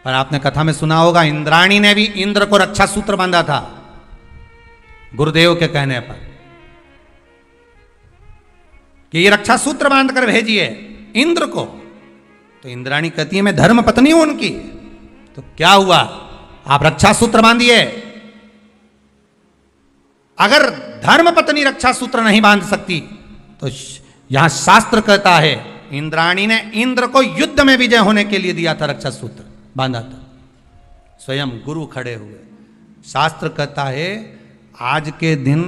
पर आपने कथा में सुना होगा इंद्राणी ने भी इंद्र को रक्षा सूत्र बांधा था गुरुदेव के कहने पर कि ये रक्षा सूत्र बांध कर भेजिए इंद्र को। तो इंद्राणी कहती है मैं धर्म पत्नी हूं उनकी। तो क्या हुआ, आप रक्षा सूत्र बांधिए। अगर धर्म पत्नी रक्षा सूत्र नहीं बांध सकती तो यहां शास्त्र कहता है इंद्राणी ने इंद्र को युद्ध में विजय होने के लिए दिया था, रक्षा सूत्र बांधा था, स्वयं गुरु खड़े हुए। शास्त्र कहता है आज के दिन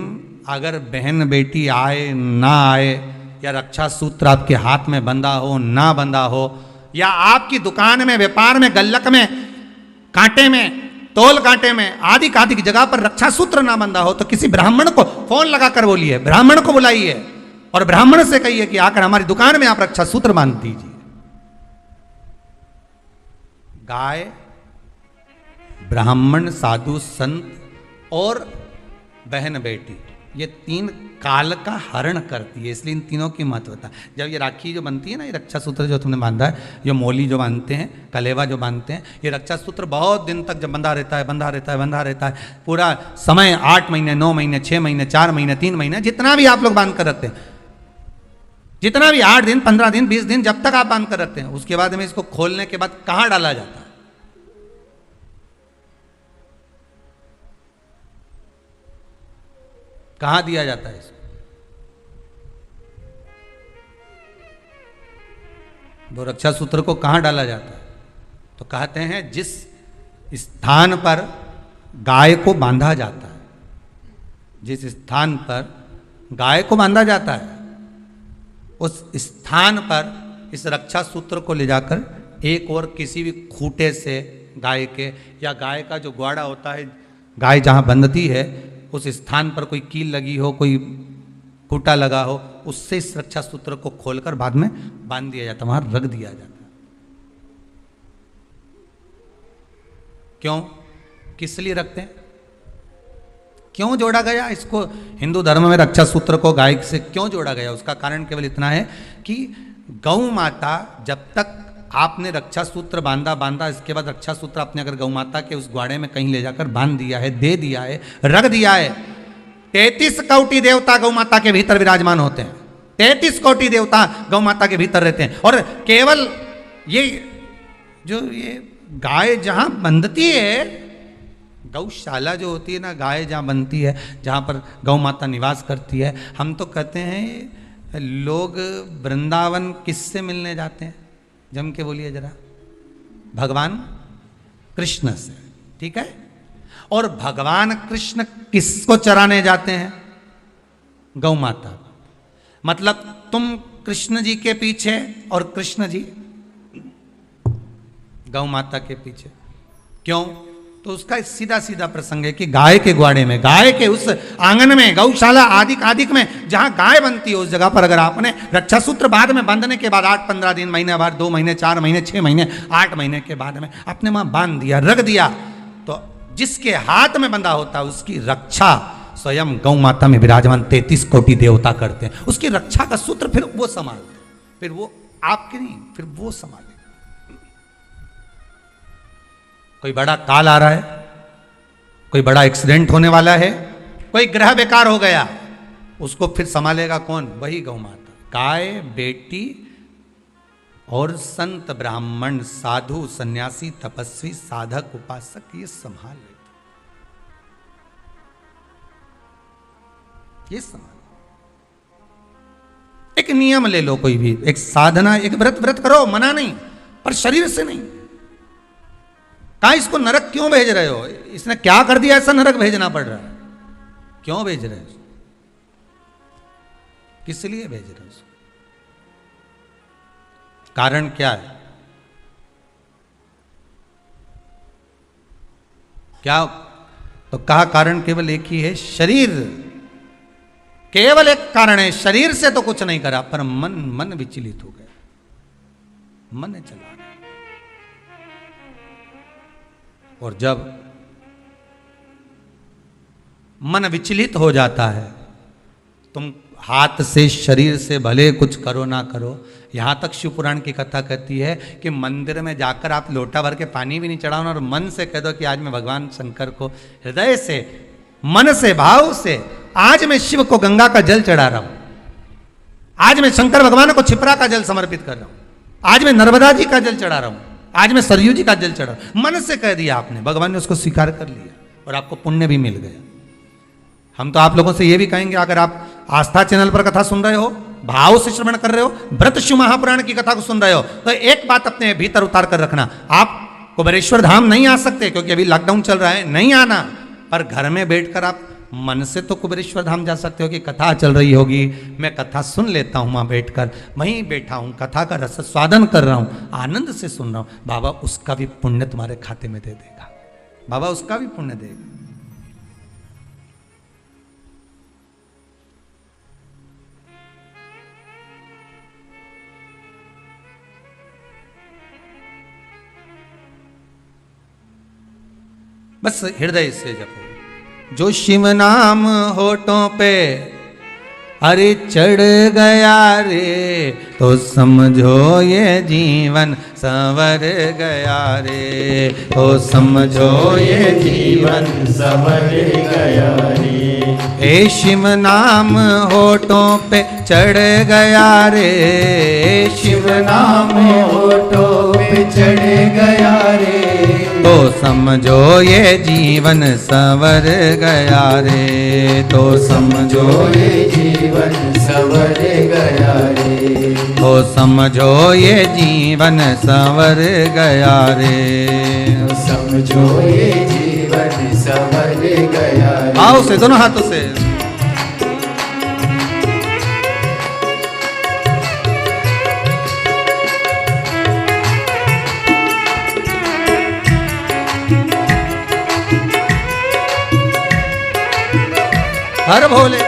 अगर बहन बेटी आए ना आए, या रक्षा सूत्र आपके हाथ में बंधा हो ना बंधा हो, या आपकी दुकान में, व्यापार में, गल्लक में, कांटे में, तोल कांटे में आदि की जगह पर रक्षा सूत्र ना बंधा हो, तो किसी ब्राह्मण को फोन लगाकर बोलिए, ब्राह्मण को बुलाइए और ब्राह्मण से कहिए कि आकर हमारी दुकान में आप रक्षा सूत्र बांध दीजिए। गाय, ब्राह्मण, साधु, संत और बहन बेटी, ये तीन काल का हरण करती है, इसलिए इन तीनों की महत्वता। जब ये राखी जो बनती है ना, ये रक्षा सूत्र जो तुमने बांधा है, ये मोली जो बांधते हैं, कलेवा जो बांधते हैं, ये रक्षा सूत्र बहुत दिन तक जब बंधा रहता है, पूरा समय 8 महीने, 9 महीने, 6 महीने, 4 महीने, 3 महीने, जितना भी आप लोग बांध कर रखते हैं, जितना भी 8 दिन, 15 दिन, 20 दिन, जब तक आप बांध कर रखते हैं, उसके बाद में इसको खोलने के बाद कहां डाला जाता है? कहां दिया जाता है इसको? वो रक्षा सूत्र को कहां डाला जाता है? तो कहते हैं जिस स्थान पर गाय को बांधा जाता है, जिस स्थान पर गाय को बांधा जाता है, उस स्थान पर इस रक्षा सूत्र को ले जाकर एक और किसी भी खूंटे से गाय के, या गाय का जो ग्वाड़ा होता है, गाय जहाँ बंधती है उस स्थान पर कोई कील लगी हो, कोई खूंटा लगा हो, उससे इस रक्षा सूत्र को खोलकर बाद में बांध दिया जाता, वहां रख दिया जाता। क्यों, किस लिए रखते हैं, क्यों जोड़ा गया इसको हिंदू धर्म में रक्षा सूत्र को गाय से क्यों जोड़ा गया? उसका कारण केवल इतना है कि गौ माता, जब तक आपने रक्षा सूत्र बांधा, इसके बाद रक्षा सूत्र आपने अगर गौ माता के उस ग्वाड़े में कहीं ले जाकर बांध दिया है, दे दिया है, रख दिया है, 33 कोटि देवता गौ माता के भीतर विराजमान होते हैं, 33 कोटि देवता गौ माता के भीतर रहते हैं। और केवल ये जो ये गाय जहां बंधती है, गौशाला जो होती है ना, गाय जहाँ बनती है, जहाँ पर गौ माता निवास करती है, हम तो कहते हैं लोग वृंदावन किससे मिलने जाते हैं? जम के बोलिए जरा, भगवान कृष्ण से, ठीक है। और भगवान कृष्ण किसको चराने जाते हैं? गौ माता। मतलब तुम कृष्ण जी के पीछे और कृष्ण जी गौ माता के पीछे। क्यों? तो उसका सीधा सीधा प्रसंग है कि गाय के ग्वाड़े में, गाय के उस आंगन में, गौशाला आदि में जहां गाय बनती है, उस जगह पर अगर आपने रक्षा सूत्र बाद में बांधने के बाद 8-15 दिन, महीने बाद, 2 महीने, 4 महीने, 6 महीने, 8 महीने के बाद में आपने वहां बांध दिया, रख दिया, तो जिसके हाथ में बंधा होता है उसकी रक्षा स्वयं गौ माता में विराजमान 33 कोटि देवता करते हैं। उसकी रक्षा का सूत्र फिर वो संभालते, फिर वो आपके नहीं, फिर वो संभाले। कोई बड़ा काल आ रहा है, कोई बड़ा एक्सीडेंट होने वाला है, कोई ग्रह बेकार हो गया, उसको फिर संभालेगा कौन? वही गौ माता। गाय, बेटी और संत, ब्राह्मण, साधु, सन्यासी, तपस्वी, साधक, उपासक ये संभाल लेते, ये संभाल। एक नियम ले लो, कोई भी एक साधना, एक व्रत करो, मना नहीं, पर शरीर से नहीं। कहा इसको नरक क्यों भेज रहे हो? इसने क्या कर दिया ऐसा नरक भेजना पड़ रहा है? क्यों भेज रहे हो? किस लिए भेज रहे हो? कारण क्या है? क्या? तो कहा कारण केवल एक ही है, शरीर। केवल एक कारण है, शरीर से तो कुछ नहीं करा, पर मन विचलित हो गया, मन चला गया। और जब मन विचलित हो जाता है, तुम हाथ से, शरीर से भले कुछ करो ना करो, यहां तक शिव पुराण की कथा कहती है कि मंदिर में जाकर आप लोटा भर के पानी भी नहीं चढ़ाओ और मन से कह दो कि आज मैं भगवान शंकर को हृदय से, मन से, भाव से, आज मैं शिव को गंगा का जल चढ़ा रहा हूं, आज मैं शंकर भगवान को छिपरा का जल समर्पित कर रहा हूं, आज मैं नर्मदा जी का जल चढ़ा रहा हूं, आज मैं सरयू जी का जल चढ़ा, मन से कह दिया आपने, भगवान ने उसको स्वीकार कर लिया और आपको पुण्य भी मिल गया। हम तो आप लोगों से ये भी कहेंगे, अगर आप आस्था चैनल पर कथा सुन रहे हो, भाव से श्रवण कर रहे हो, व्रत शिव महापुराण की कथा को सुन रहे हो, तो एक बात अपने भीतर उतार कर रखना, आप कुबेरेश्वर धाम नहीं आ सकते क्योंकि अभी लॉकडाउन चल रहा है, नहीं आना, पर घर में बैठकर आप मन से तो कुबेरेश्वर धाम जा सकते हो कि कथा चल रही होगी, मैं कथा सुन लेता हूँ, वहाँ बैठकर वहीं बैठा हूँ, कथा का रस स्वादन कर रहा हूँ, आनंद से सुन रहा हूँ, बाबा उसका भी पुण्य तुम्हारे खाते में दे देगा, बाबा उसका भी पुण्य देगा। बस हृदय से जपो, जो शिव नाम होठों पे अरे चढ़ गया रे, तो समझो ये जीवन संवर गया रे, तो समझो ये जीवन संवर गया रे। हे शिव नाम होठों पे चढ़ गया रे, शिव नाम होठों पे चढ़ गया रे, तो समझो ये जीवन संवर गया रे, तो समझो ये जीवन संवर गया रे, तो समझो ये जीवन संवर गया रे, तो समझो ये जीवन संवर गया रे। आओ से दोनों हाथों से हर भोले।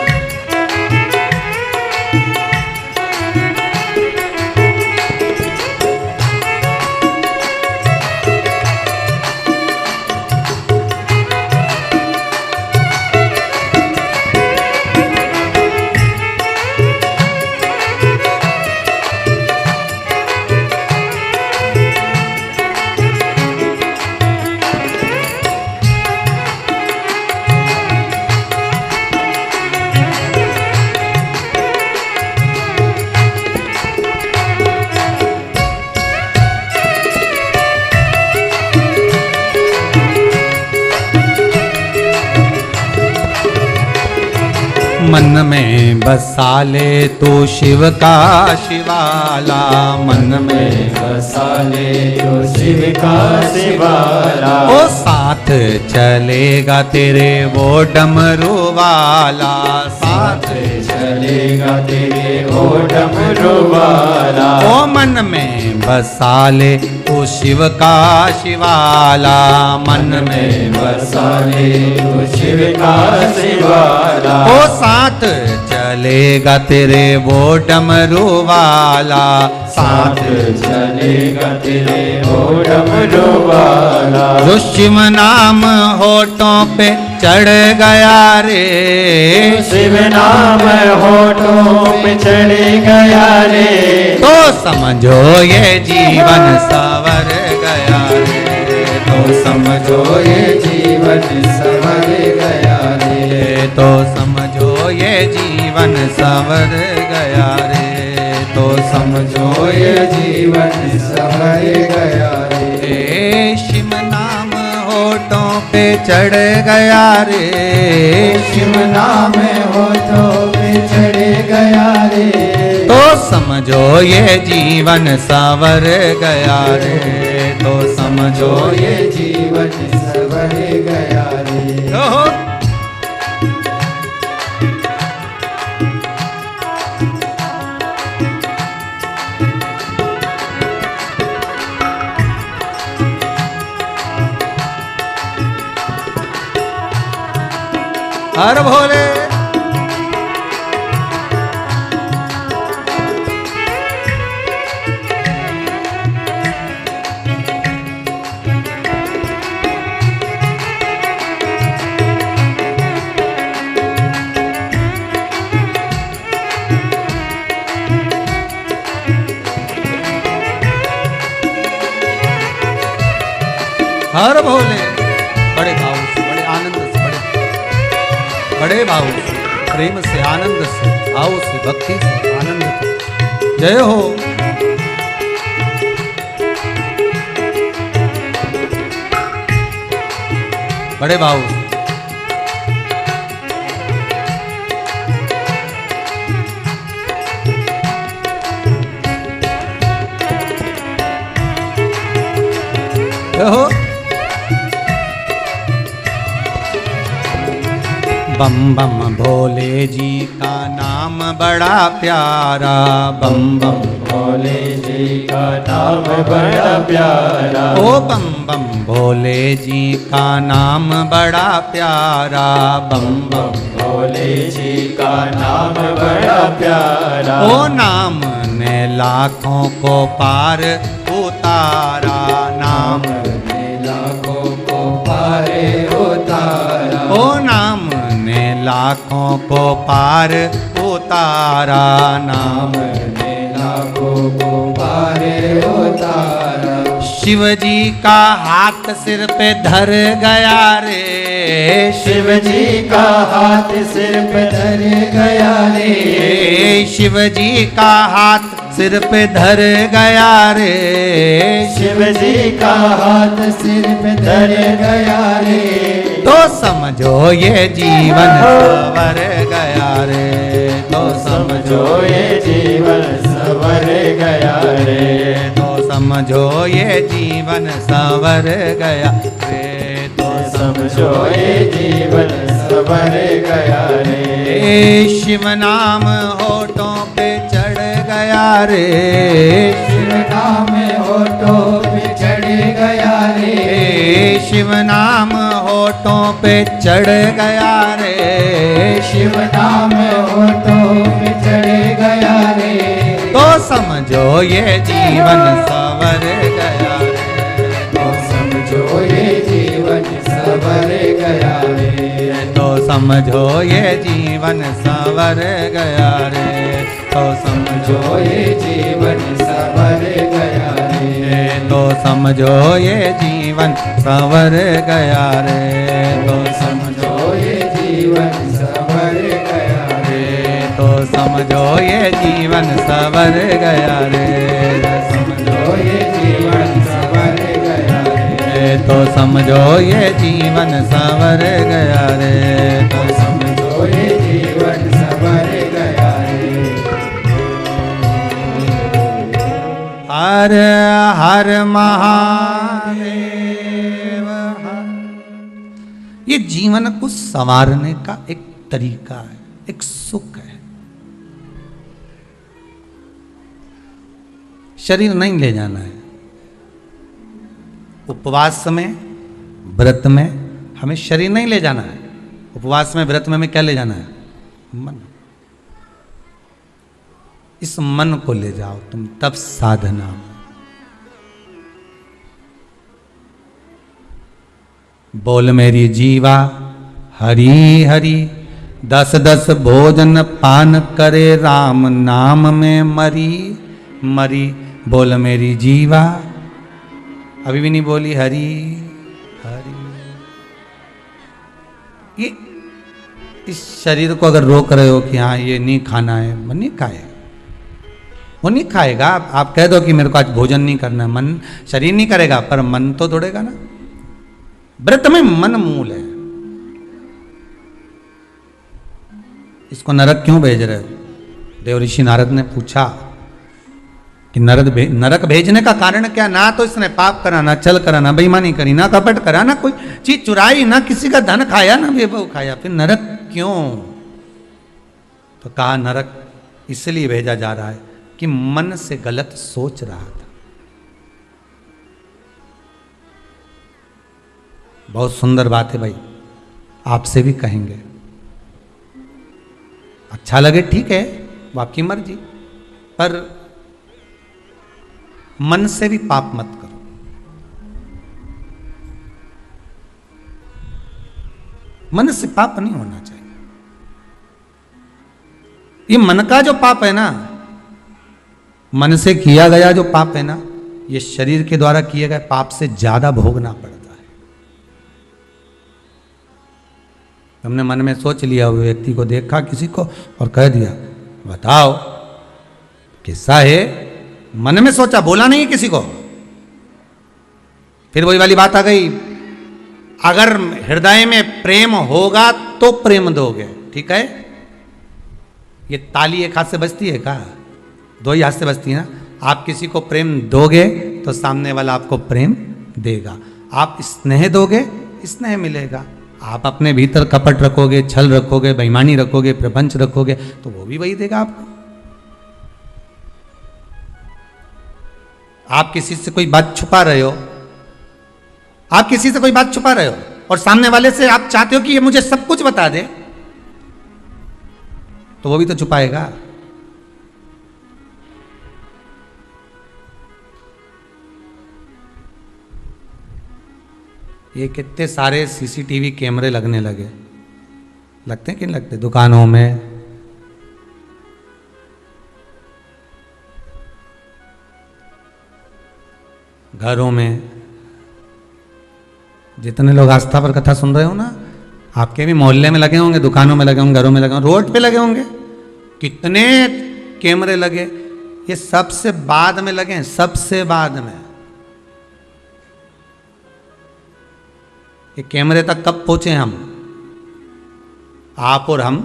मन में बसा ले तू शिव का शिवाला, मन में बसा ले तो शिव का शिवाला। ओ साथ चलेगा तेरे वो डमरू वाला, साथ चलेगा तेरे वो डमरू वाला। ओ मन में बसा ले तू शिव का शिवाला, मन में बसा ले तो शिव का शिवाला। ओ साथ चलेगा तेरे वो डमरू वाला, साथ चलेगा तेरे वो डमरू वाला। जो शिव नाम होठों पे चढ़ गया रे, शिव नाम होठों पे चढ़ गया रे, तो समझो ये जीवन सवर गया रे, तो समझो ये जीवन संवर गया रे, तो समझो ये जीवन सवर गया रे, तो समझो ये जीवन संवर गया रे। शिव नाम होठों पे चढ़ गया रे, शिव नाम होठों पे चढ़ गया रे, तो समझो ये जीवन सवर गया रे, तो समझो ये जीवन संवर गया रे। ओहो। हर भोले। हर भोले। बड़े भाव से, बड़े आनंद से, बड़े भाव से, प्रेम से, आनंद से, भाव से, भक्ति से, आनंद से। जय हो। बड़े भाव से। जय हो। बम बम भोले जी का नाम बड़ा प्यारा, बम बम भोले जी का नाम बड़ा प्यारा। ओ बम बम भोले जी का नाम बड़ा प्यारा, बम बम भोले जी का नाम बड़ा प्यारा। ओ नाम ने लाखों को पार उतारा, नाम ने लाखों को पार उतारा। ओ नाम ने लाखों को पार उतारा, नाम ने लाखों को पार उतारा। शिव जी का हाथ सिर पे धर गया रे, शिव जी का हाथ सिर पे धर गया रे, शिव जी का हाथ सिर पे धर गया रे, शिव जी का हाथ सिर पे धर गया रे, तो समझो ये जीवन सवर गया रे, तो समझो ये जीवन सवर गया रे, तो समझो ये जीवन सवर गया रे, तो समझो ये जीवन सवर गया रे। शिव नाम होठों पे चढ़ गया रे, शिव नाम होठों पे चढ़ गया रे, शिव नाम होठों पे चढ़ गया रे, शिव नाम होठों पे चढ़ गया रे, तो समझो ये जीवन संवर गया रे, तो समझो ये जीवन संवर गया रे, तो समझो ये जीवन संवर गया रे, तो समझो जो ये जीवन संवर गया रे, तो समझो ये जीवन संवर गया रे, तो समझो ये जीवन संवर गया रे, तो समझो ये जीवन संवर गया रे, समझो ये जीवन संवर गया रे, तो समझो ये जीवन संवर गया रे, तो समझो ये जीवन संवर गया रे। हर हर महादेव हर। ये जीवन को संवारने का एक तरीका है, एक सुख है। शरीर नहीं ले जाना है। उपवास में, व्रत में हमें शरीर नहीं ले जाना है। उपवास में, व्रत में हमें क्या ले जाना है? मन। इस मन को ले जाओ तुम, तब साधना। बोल मेरी जीवा हरि हरि, 10 भोजन पान करे, राम नाम में मरी मरी। बोल मेरी जीवा, अभी भी नहीं बोली हरि हरि। ये इस शरीर को अगर रोक रहे हो कि हाँ ये नहीं खाना है, मन नहीं खाएगा, वो नहीं खाएगा। आप कह दो कि मेरे को आज भोजन नहीं करना, मन शरीर नहीं करेगा पर मन तो दौड़ेगा ना। व्रत में मन मूल है। इसको नरक क्यों भेज रहे हो? देव ऋषि नारद ने पूछा कि नरक भेजने का कारण क्या? ना तो इसने पाप करा, ना छल करा, ना बेईमानी करी, ना कपट करा, ना कोई चीज चुराई, ना किसी का धन खाया, ना वैभव खाया, फिर नरक क्यों? तो कहा नरक इसलिए भेजा जा रहा है कि मन से गलत सोच रहा था। बहुत सुंदर बात है भाई, आपसे भी कहेंगे। अच्छा लगे ठीक है, वो आपकी मर्जी, पर मन से भी पाप मत करो। मन से पाप नहीं होना चाहिए। ये मन का जो पाप है ना, मन से किया गया जो पाप है ना, ये शरीर के द्वारा किए गए पाप से ज्यादा भोगना पड़ता है। हमने मन में सोच लिया, वो व्यक्ति को देखा किसी को और कह दिया बताओ किस्सा है, मन में सोचा, बोला नहीं किसी को। फिर वही वाली बात आ गई, अगर हृदय में प्रेम होगा तो प्रेम दोगे, ठीक है। ये ताली एक हाथ से बजती है क्या? दो ही हाथ से बजती है ना। आप किसी को प्रेम दोगे तो सामने वाला आपको प्रेम देगा। आप स्नेह दोगे, स्नेह मिलेगा। आप अपने भीतर कपट रखोगे, छल रखोगे, बेईमानी रखोगे, प्रपंच रखोगे, तो वो भी वही देगा आपको। आप किसी से कोई बात छुपा रहे हो, आप किसी से कोई बात छुपा रहे हो और सामने वाले से आप चाहते हो कि ये मुझे सब कुछ बता दे, तो वो भी तो छुपाएगा। ये कितने सारे सीसीटीवी कैमरे लगने लगे, लगते हैं कि नहीं लगते? दुकानों में, घरों में। जितने लोग आस्था पर कथा सुन रहे हो ना, आपके भी मोहल्ले में लगे होंगे, दुकानों में लगे होंगे, घरों में लगे होंगे, रोड पे लगे होंगे। कितने कैमरे लगे, ये सबसे बाद में लगे हैं, सबसे बाद में। ये कैमरे तक कब पहुंचे हम, आप और हम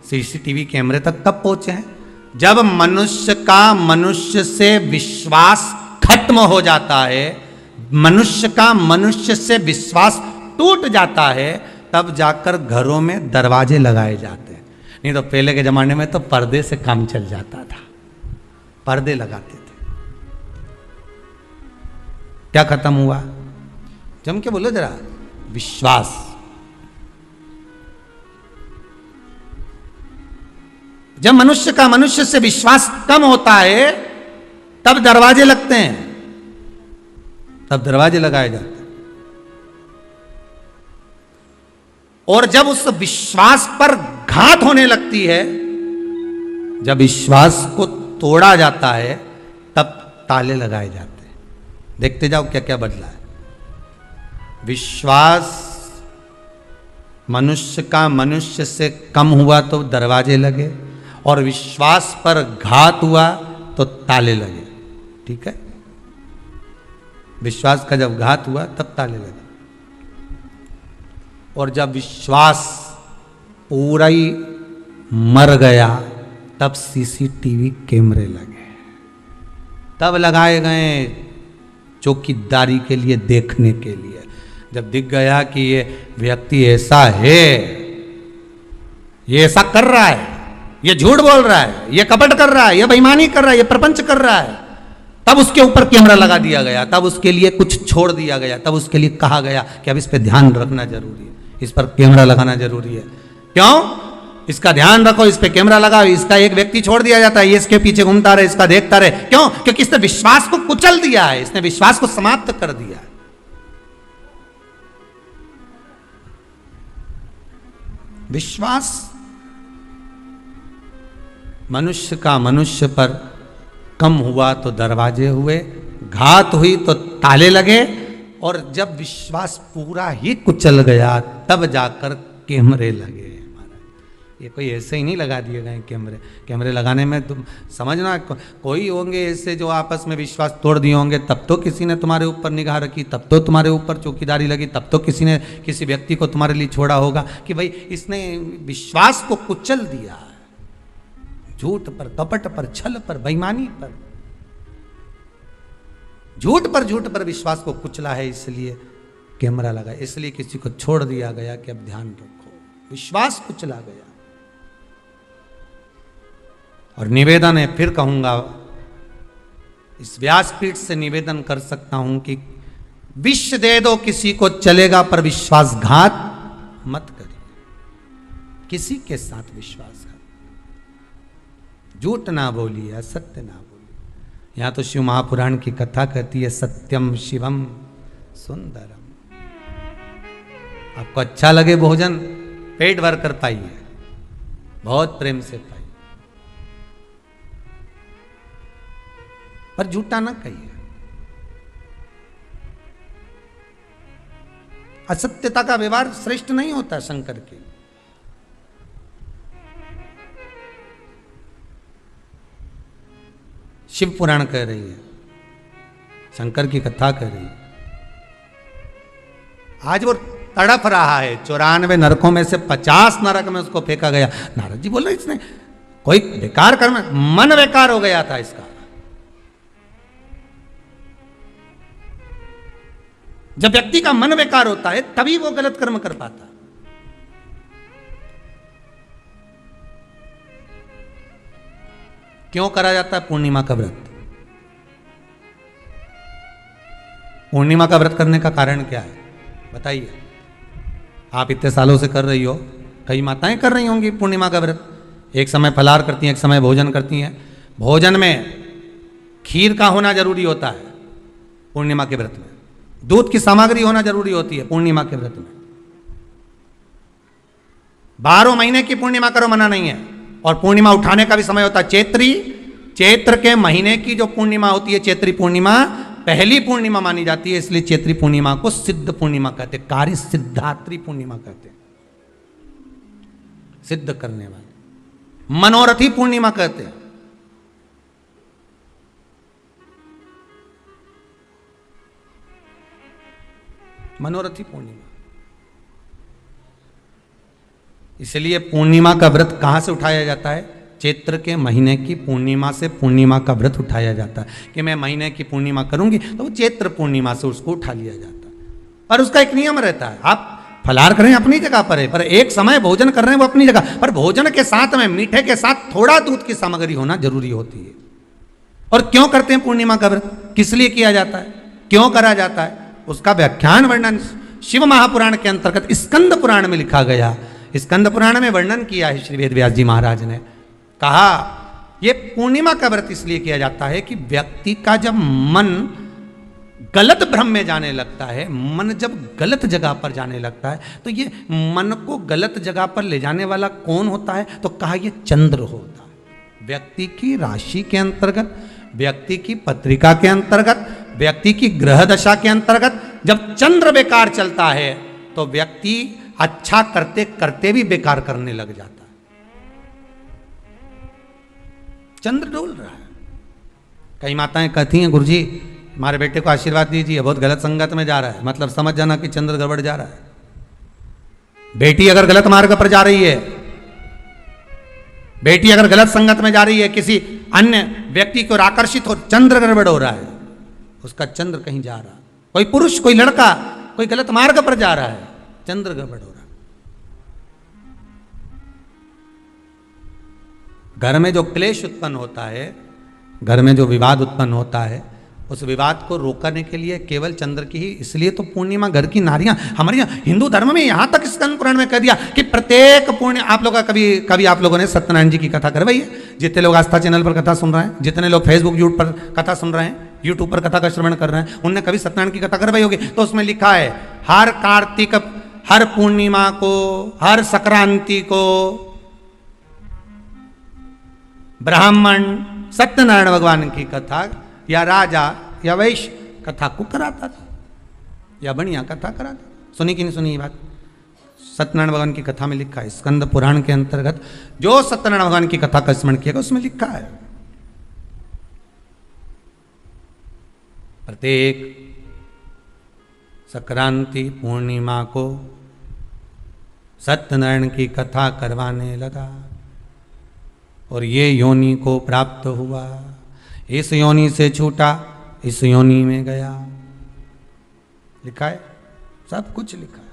सीसीटीवी कैमरे तक कब पहुंचे हैं? जब मनुष्य का मनुष्य से विश्वास खत्म हो जाता है, मनुष्य का मनुष्य से विश्वास टूट जाता है, तब जाकर घरों में दरवाजे लगाए जाते हैं। नहीं तो पहले के जमाने में तो पर्दे से काम चल जाता था, पर्दे लगाते थे। क्या खत्म हुआ? जम के बोलो जरा। विश्वास। जब मनुष्य का मनुष्य से विश्वास कम होता है तब दरवाजे लगते हैं, तब दरवाजे लगाए जाते हैं। और जब उस विश्वास पर घात होने लगती है, जब विश्वास को तोड़ा जाता है, तब ताले लगाए जाते हैं। देखते जाओ क्या क्या बदला है। विश्वास मनुष्य का मनुष्य से कम हुआ तो दरवाजे लगे, और विश्वास पर घात हुआ तो ताले लगे। ठीक है, विश्वास का जब घात हुआ तब ताले लगे। और जब विश्वास पूरा ही मर गया तब सीसीटीवी कैमरे लगे, तब लगाए गए चौकीदारी के लिए, देखने के लिए। जब दिख गया कि ये व्यक्ति ऐसा है, ये ऐसा कर रहा है, ये झूठ बोल रहा है, ये कपट कर रहा है, ये बेईमानी कर रहा है, ये प्रपंच कर रहा है, तब उसके ऊपर कैमरा लगा दिया गया, तब उसके लिए कुछ छोड़ दिया गया, तब उसके लिए कहा गया कि अब इस पे ध्यान रखना जरूरी है, इस पर कैमरा लगाना जरूरी है। क्यों? इसका ध्यान रखो, इस पे कैमरा लगाओ। इसका एक व्यक्ति छोड़ दिया जाता है, ये इसके पीछे घूमता रहे, इसका देखता रहे। क्यों? क्योंकि इसने विश्वास को कुचल दिया है, इसने विश्वास को समाप्त कर दिया है। विश्वास मनुष्य का मनुष्य पर कम हुआ तो दरवाजे हुए, घात हुई तो ताले लगे, और जब विश्वास पूरा ही कुचल गया तब जाकर कैमरे लगे। ये कोई ऐसे ही नहीं लगा दिए गए कैमरे। कैमरे लगाने में तुम समझना, कोई होंगे ऐसे जो आपस में विश्वास तोड़ दिए होंगे, तब तो किसी ने तुम्हारे ऊपर निगाह रखी, तब तो तुम्हारे ऊपर चौकीदारी लगी, तब तो किसी ने किसी व्यक्ति को तुम्हारे लिए छोड़ा होगा कि भाई इसने विश्वास को कुचल दिया। झूठ पर, कपट पर, छल पर, बेईमानी पर, झूठ पर विश्वास को कुचला है, इसलिए कैमरा लगा, इसलिए किसी को छोड़ दिया गया कि अब ध्यान रखो। विश्वास कुचला गया। और निवेदन है, फिर कहूंगा, इस व्यासपीठ से निवेदन कर सकता हूं कि विष दे दो किसी को चलेगा, पर विश्वासघात मत करिए किसी के साथ। विश्वासघात, झूठ ना बोलिए, असत्य ना बोलिए। यहां तो शिव महापुराण की कथा कहती है, सत्यम शिवम सुंदरम। आपको अच्छा लगे भोजन, पेट भर कर पाइए, बहुत प्रेम से पाइए, पर झूठा ना कहिए। असत्यता का व्यवहार श्रेष्ठ नहीं होता शंकर के। शिव पुराण कह रही है, शंकर की कथा कह रही है। आज वो तड़प रहा है, 94 नरकों में से 50 नरक में उसको फेंका गया। नारद जी बोल रहे इसने कोई बेकार कर्म, मन बेकार हो गया था इसका। जब व्यक्ति का मन बेकार होता है तभी वो गलत कर्म कर पाता। क्यों करा जाता है पूर्णिमा का व्रत? पूर्णिमा का व्रत करने का कारण क्या है बताइए? आप इतने सालों से कर रही हो, कई माताएं कर रही होंगी पूर्णिमा का व्रत। एक समय फलाहार करती हैं, एक समय भोजन करती हैं। भोजन में खीर का होना जरूरी होता है पूर्णिमा के व्रत में, दूध की सामग्री होना जरूरी होती है पूर्णिमा के व्रत में। 12 महीने की पूर्णिमा करो, मना नहीं है। और पूर्णिमा उठाने का भी समय होता है चैत्र के महीने की जो पूर्णिमा होती है, चैत्री पूर्णिमा पहली पूर्णिमा मानी जाती है, इसलिए चैत्री पूर्णिमा को सिद्ध पूर्णिमा कहते हैं, कार्य सिद्धात्री पूर्णिमा कहते हैं, सिद्ध करने वाले। मनोरथी पूर्णिमा कहते हैं। मनोरथी पूर्णिमा। इसलिए पूर्णिमा का व्रत कहां से उठाया जाता है? चैत्र के महीने की पूर्णिमा से पूर्णिमा का व्रत उठाया जाता है कि मैं महीने की पूर्णिमा करूंगी तो वो चैत्र पूर्णिमा से उसको उठा लिया जाता है। और उसका एक नियम रहता है, आप फलाहार करें अपनी जगह पर है, पर एक समय भोजन कर रहे हैं वो अपनी जगह पर, भोजन के साथ में मीठे के साथ थोड़ा दूध की सामग्री होना जरूरी होती है। और क्यों करते हैं पूर्णिमा का व्रत, किस लिए किया जाता है, क्यों करा जाता है, उसका व्याख्यान वर्णन शिव महापुराण के अंतर्गत स्कंद पुराण में लिखा गया। स्कंद पुराण में वर्णन किया है श्री वेद व्यास जी महाराज ने, कहा ये पूर्णिमा का व्रत इसलिए किया जाता है कि व्यक्ति का जब मन गलत भ्रम में जाने लगता है, मन जब गलत जगह पर जाने लगता है, तो ये मन को गलत जगह पर ले जाने वाला कौन होता है? तो कहा ये चंद्र होता है। व्यक्ति की राशि के अंतर्गत, व्यक्ति की पत्रिका के अंतर्गत, व्यक्ति की ग्रह दशा के अंतर्गत जब चंद्र बेकार चलता है तो व्यक्ति अच्छा करते करते भी बेकार करने लग जाता है। चंद्र डोल रहा है। कई माताएं कहती हैं, गुरुजी हमारे बेटे को आशीर्वाद दीजिए, बहुत गलत संगत में जा रहा है। मतलब समझ जाना कि चंद्र गड़बड़ जा रहा है। बेटी अगर गलत मार्ग पर जा रही है, बेटी अगर गलत संगत में जा रही है, किसी अन्य व्यक्ति की ओर आकर्षित हो, चंद्र गड़बड़ हो रहा है, उसका चंद्र कहीं जा रहा है। कोई पुरुष, कोई लड़का, कोई गलत मार्ग पर जा रहा है, चंद्र गड़बड़ हो रहा है। घर में जो क्लेश उत्पन्न होता है, घर में जो विवाद उत्पन्न होता है, उस विवाद को रोकने के लिए केवल चंद्र की ही, इसलिए तो पूर्णिमा घर की नारियां, हमारे यहाँ हिंदू धर्म में यहां तक स्कंद पुराण में कह दिया कि प्रत्येक पूर्णिमा, आप लोग का कभी आप लोगों ने सत्यनारायण जी की कथा करवाई है? जितने लोग आस्था चैनल पर कथा सुन रहे हैं, जितने लोग फेसबुक यूट्यूब पर कथा सुन रहे हैं, यूट्यूब पर कथा का श्रवण कर रहे हैं, उनने कभी सत्यनारायण की कथा करवाई होगी। तो उसमें लिखा है हर कार्तिक, हर पूर्णिमा को, हर संक्रांति को ब्राह्मण सत्यनारायण भगवान की कथा या राजा या वैश्य कथा को कराता था, या बढ़िया कथा कराता। सुनी कि नहीं सुनी ये बात? सत्यनारायण भगवान की कथा में लिखा है, स्कंद पुराण के अंतर्गत जो सत्यनारायण भगवान की कथा का स्मरण किया उसमें लिखा है प्रत्येक संक्रांति पूर्णिमा को सत्यनारायण की कथा करवाने लगा और ये योनि को प्राप्त हुआ, इस योनि से छूटा, इस योनि में गया। लिखा है, सब कुछ लिखा है।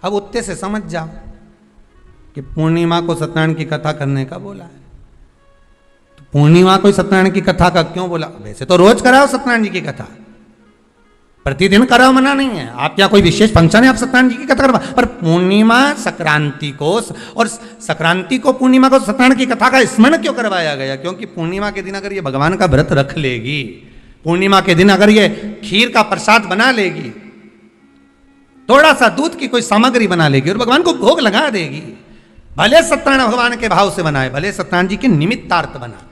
अब उत्ते से समझ जाओ कि पूर्णिमा को सत्यनारायण की कथा करने का बोला है। तो पूर्णिमा को सत्यनारायण की कथा का क्यों बोला? वैसे तो रोज कराओ सत्यनारायण जी की कथा, प्रतिदिन कराओ, मना नहीं है। आप क्या कोई विशेष फंक्शन है आप सत्यनारायण जी की कथा करवा? पर पूर्णिमा संक्रांति को और संक्रांति को पूर्णिमा को सत्यनारायण की कथा का स्मरण क्यों करवाया गया? क्योंकि पूर्णिमा के दिन अगर ये भगवान का व्रत रख लेगी, पूर्णिमा के दिन अगर ये खीर का प्रसाद बना लेगी, थोड़ा सा दूध की कोई सामग्री बना लेगी और भगवान को भोग लगा देगी, भले सत्यनारायण भगवान के भाव से बनाए, भले सत्यनारायण जी के निमित्तार्थ बना,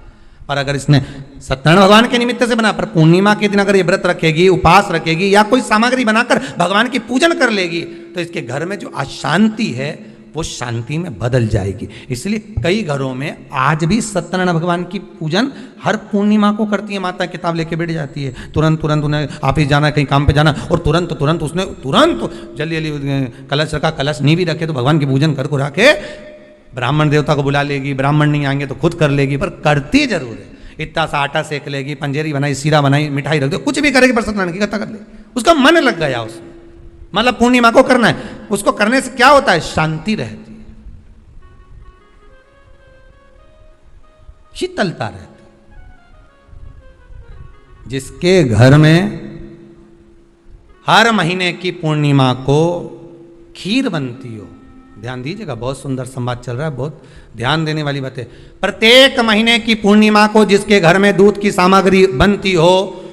पर अगर इसने सत्यनारायण भगवान के निमित्त से बना, पर पूर्णिमा के दिन अगर ये व्रत रखेगी, उपास रखेगी या कोई सामग्री बनाकर भगवान की पूजन कर लेगी, तो इसके घर में जो अशांति है वो शांति में बदल जाएगी। इसलिए कई घरों में आज भी सत्यनारायण भगवान की पूजन हर पूर्णिमा को करती है। माता किताब लेके बैठ जाती है, तुरंत उन्हें ऑफिस जाना, कहीं काम पे जाना, और तुरंत उसने जल्दी जल्दी कलश रखा, कलश नहीं भी रखे तो भगवान की पूजन कर को रखे, ब्राह्मण देवता को बुला लेगी, ब्राह्मण नहीं आएंगे तो खुद कर लेगी, पर करती जरूर है। इतना सा आटा सेक लेगी, पंजेरी बनाई, सीरा बनाई, मिठाई रख दो, कुछ भी करेगी पर सत्यनारायण की कथा कर ले, उसका मन लग गया उसमें। मतलब पूर्णिमा को करना है, उसको करने से क्या होता है? शांति रहती है, शीतलता रहती है। जिसके घर में हर महीने की पूर्णिमा को खीर बनती हो, ध्यान दीजिएगा, बहुत सुंदर संवाद चल रहा है, बहुत ध्यान देने वाली बात है। प्रत्येक महीने की पूर्णिमा को जिसके घर में दूध की सामग्री बनती हो,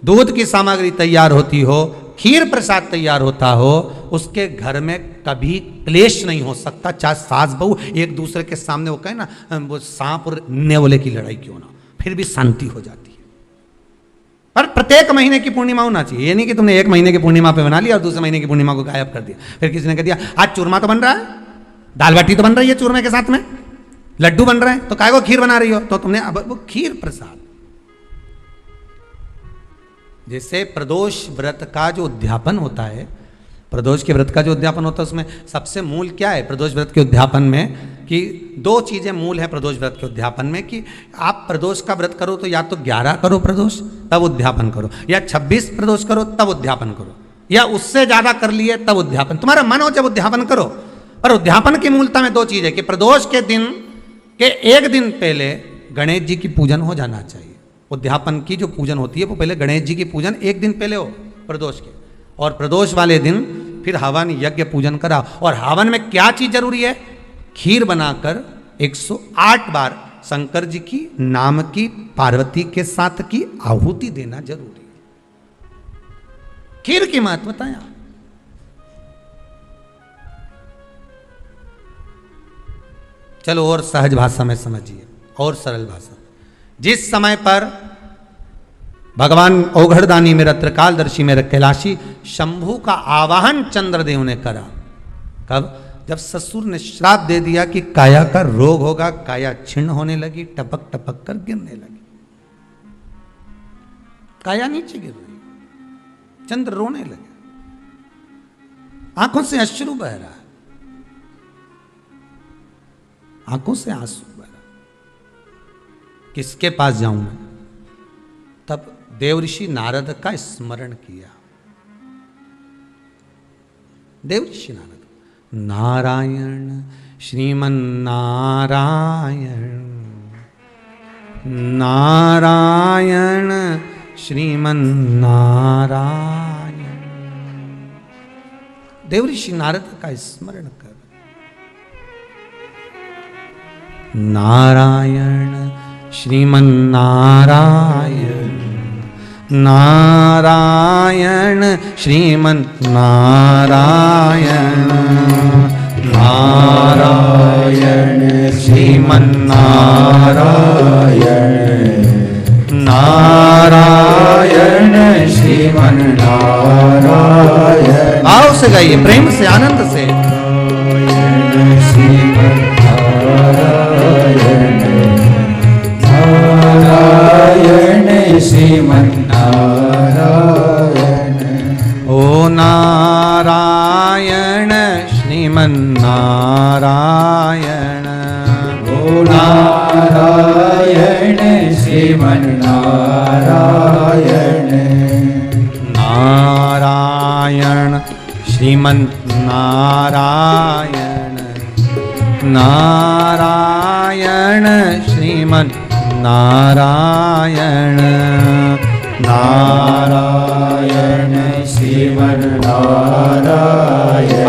दूध की सामग्री तैयार होती हो, खीर प्रसाद तैयार होता हो, उसके घर में कभी क्लेश नहीं हो सकता। चाहे सास बहू एक दूसरे के सामने वो कहे ना, वो सांप और नेवले की लड़ाई क्यों ना, फिर भी शांति हो जाती है। पर प्रत्येक महीने की पूर्णिमा होना चाहिए। ये नहीं कि तुमने एक महीने की पूर्णिमा पे बना लिया और दूसरे महीने की पूर्णिमा को गायब कर दिया। फिर किसी ने कह दिया आज चूरमा तो बन रहा है, दाल बाटी तो बन रही है चूरमे के साथ में, लड्डू बन रहे हैं, तो काहे को खीर बना रही हो? तो तुमने अब वो खीर प्रसाद, जैसे प्रदोष व्रत का जो उद्यापन होता है, प्रदोष के व्रत का जो उद्यापन होता है, उसमें सबसे मूल क्या है प्रदोष व्रत के उद्यापन में? कि दो चीजें मूल है प्रदोष व्रत के उद्यापन में, कि आप प्रदोष का व्रत करो तो या तो 11 करो प्रदोष तब उद्यापन करो, या 26 प्रदोष करो तब उद्यापन करो, या उससे ज्यादा कर लिए तब उद्यापन, तुम्हारा मन हो जब उद्यापन करो। पर उद्यापन की मूलता में दो चीज है कि प्रदोष के दिन के एक दिन पहले गणेश जी की पूजन हो जाना चाहिए। उद्यापन की जो पूजन होती है वो पहले गणेश जी की पूजन एक दिन पहले हो प्रदोष के, और प्रदोष वाले दिन फिर हवन यज्ञ पूजन करा। और हवन में क्या चीज जरूरी है? खीर बनाकर 108 बार शंकर जी की नाम की पार्वती के साथ की आहुति देना जरूरी है। खीर की महत्व बताया। चलो और सहज भाषा में समझिए, और सरल भाषा। जिस समय पर भगवान औघड़दानी मेरा त्रिकालदर्शी मेरा कैलाशी शंभु का आवाहन चंद्रदेव ने करा। कब? जब ससुर ने श्राप दे दिया कि काया का रोग होगा, काया छिन्न होने लगी, टपक टपक कर गिरने लगी, काया नीचे गिर रही, चंद्र रोने लगे, आंखों से अश्रु बह रहा है, आंखों से आंसू बह रहा। किसके पास जाऊं मैं? तब देवऋषि नारद का स्मरण किया। देवऋषि नारद, नारायण श्रीमन नारायण, नारायण श्रीमन नारायण। देवऋषि नारद का स्मरण कर, नारायण श्रीमन नारायण, नारायण श्रीमन नारायण, नारायण श्रीमन नारायण, नारायण श्रीमन नारायण। भाव से गाइए, प्रेम से, आनंद से। नारायण श्रीमन नारायण, ओ नारायण श्रीमन नारायण, ओ नारायण श्रीमन नारायण, नारायण श्रीमन नारायण, नारायण श्रीमन नारायण, नारायण श्रीमन नारायण,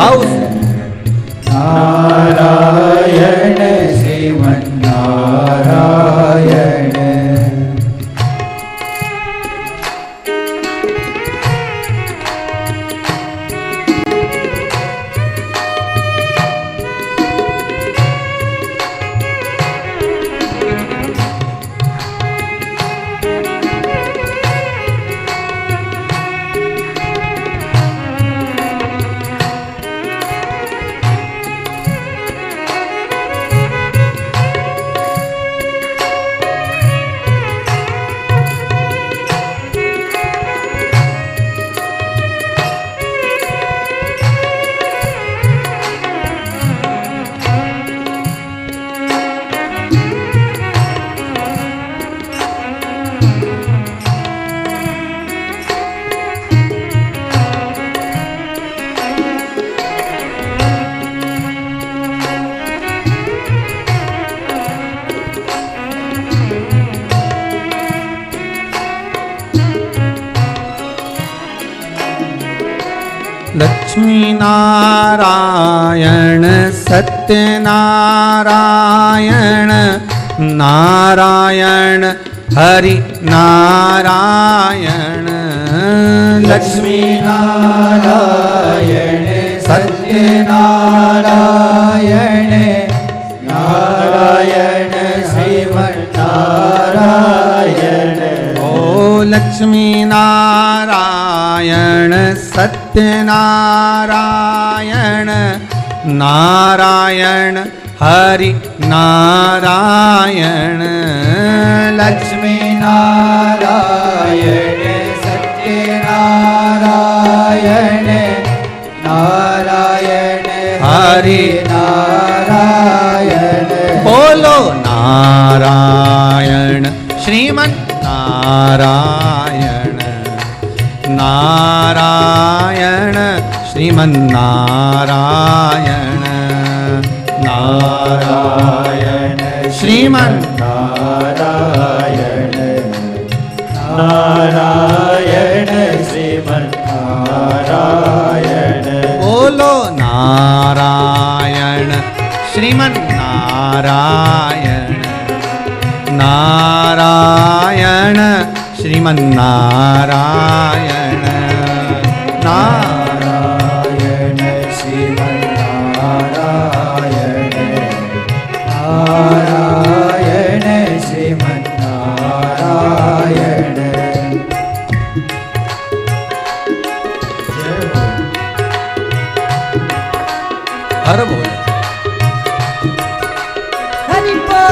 नारायण श्रीमन नारायण। लक्ष्मी नारायण सत्यनारायण, नारायण हरि नारायण, लक्ष्मी नारायण सत्यनारायण, नारायण श्रीमन नारायण, ओ लक्ष्मी नारायण सत्यनारायण, नारायण हरि नारायण, लक्ष्मी नारायण सत्यनारायण, नारायण हरि नारायण। बोलो नारायण श्रीमन नारायण, नारायण श्रीमन नारायण, नारायण श्रीमन नारायण, नारायण श्रीमन नारायण। श्रीमन्नारायण नारायण श्रीमन्नारायण नारायण श्रीमन्नारायण नारायण श्रीमन्नारायण। हर बोल हरि बोल।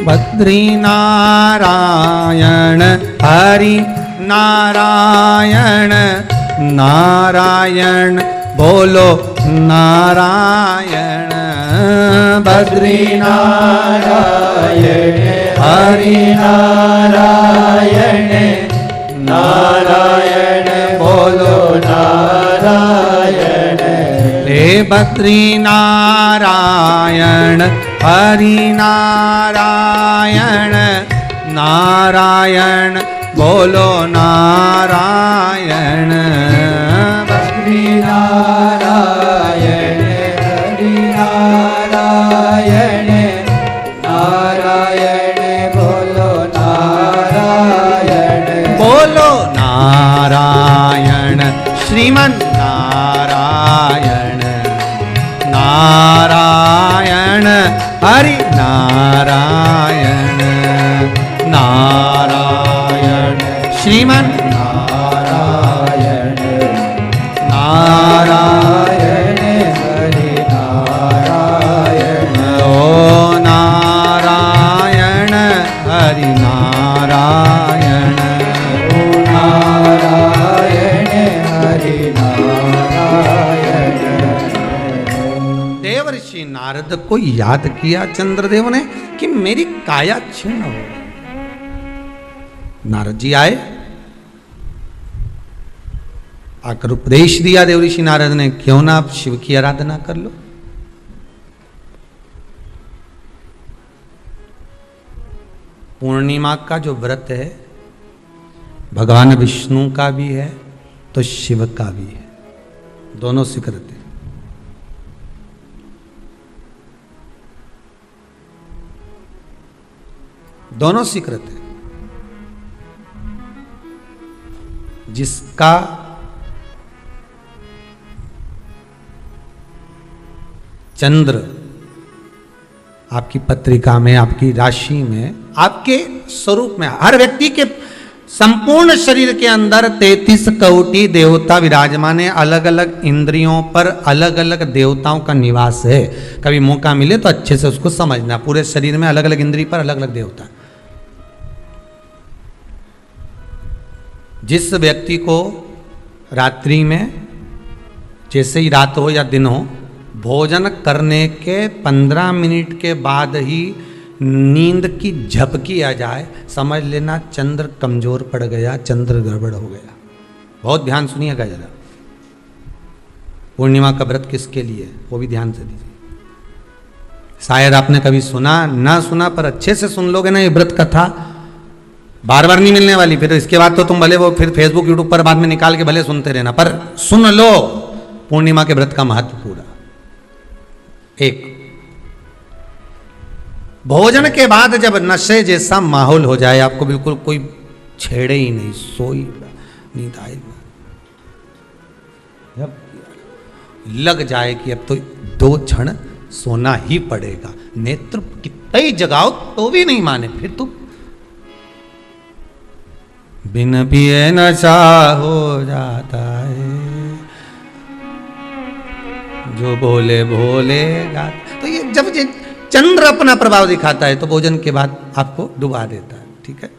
बद्री नारायण हरि नारायण नारायण बोलो नारायण। बद्री नारायण हरि नारायण नारायण बोलो नारायण। हे बद्री नारायण हरि नारायण नारायण बोलो नारायण। बद्री नारायण हरि नारायण नारायण बोलो नारायण। बोलो नारायण श्रीमन्नारायण नारायण हरि नारायण नारायण श्रीमन्नारायण नारायण हरि नारायण। ओ नारायण हरि नारायण ओ नारायण हरि नारायण। देवर्षि नारद को याद किया चंद्रदेव ने कि मेरी काया क्षीण हो गई। नारद जी आए, आकर उपदेश दिया देवर्षि नारद ने, क्यों ना आप शिव की आराधना कर लो। पूर्णिमा का जो व्रत है भगवान विष्णु का भी है तो शिव का भी है, दोनों से करते हैं। दोनों स्वीकृत है। जिसका चंद्र आपकी पत्रिका में, आपकी राशि में, आपके स्वरूप में, हर व्यक्ति के संपूर्ण शरीर के अंदर 33 कोटि देवता विराजमान है। अलग अलग इंद्रियों पर अलग अलग देवताओं का निवास है। कभी मौका मिले तो अच्छे से उसको समझना। पूरे शरीर में अलग अलग इंद्रिय पर अलग अलग देवता। जिस व्यक्ति को रात्रि में, जैसे ही रात हो या दिन हो, भोजन करने के 15 मिनट के बाद ही नींद की झपकी आ जाए, समझ लेना चंद्र कमजोर पड़ गया, चंद्र गड़बड़ हो गया। बहुत ध्यान सुनिएगा जरा। पूर्णिमा का व्रत किसके लिए, वो भी ध्यान से दीजिए। शायद आपने कभी सुना, ना सुना, पर अच्छे से सुन लोगे ना ये व्रत कथा, बार बार नहीं मिलने वाली। फिर इसके बाद तो तुम भले वो फिर फेसबुक यूट्यूब पर बाद में निकाल के भले सुनते रहना, पर सुन लो पूर्णिमा के व्रत का महत्व पूरा। एक, भोजन के बाद जब नशे जैसा माहौल हो जाए, आपको बिल्कुल कोई छेड़े ही नहीं, सोई नींद आए, लग जाए कि अब तो 2 क्षण सोना ही पड़ेगा, नेत्र कितना ही जगाओ तो भी नहीं माने, फिर तो बिन पिए नशा हो जाता है, जो बोले भोले गाता। तो ये जब ये चंद्र अपना प्रभाव दिखाता है तो भोजन के बाद आपको डुबा देता है, ठीक है।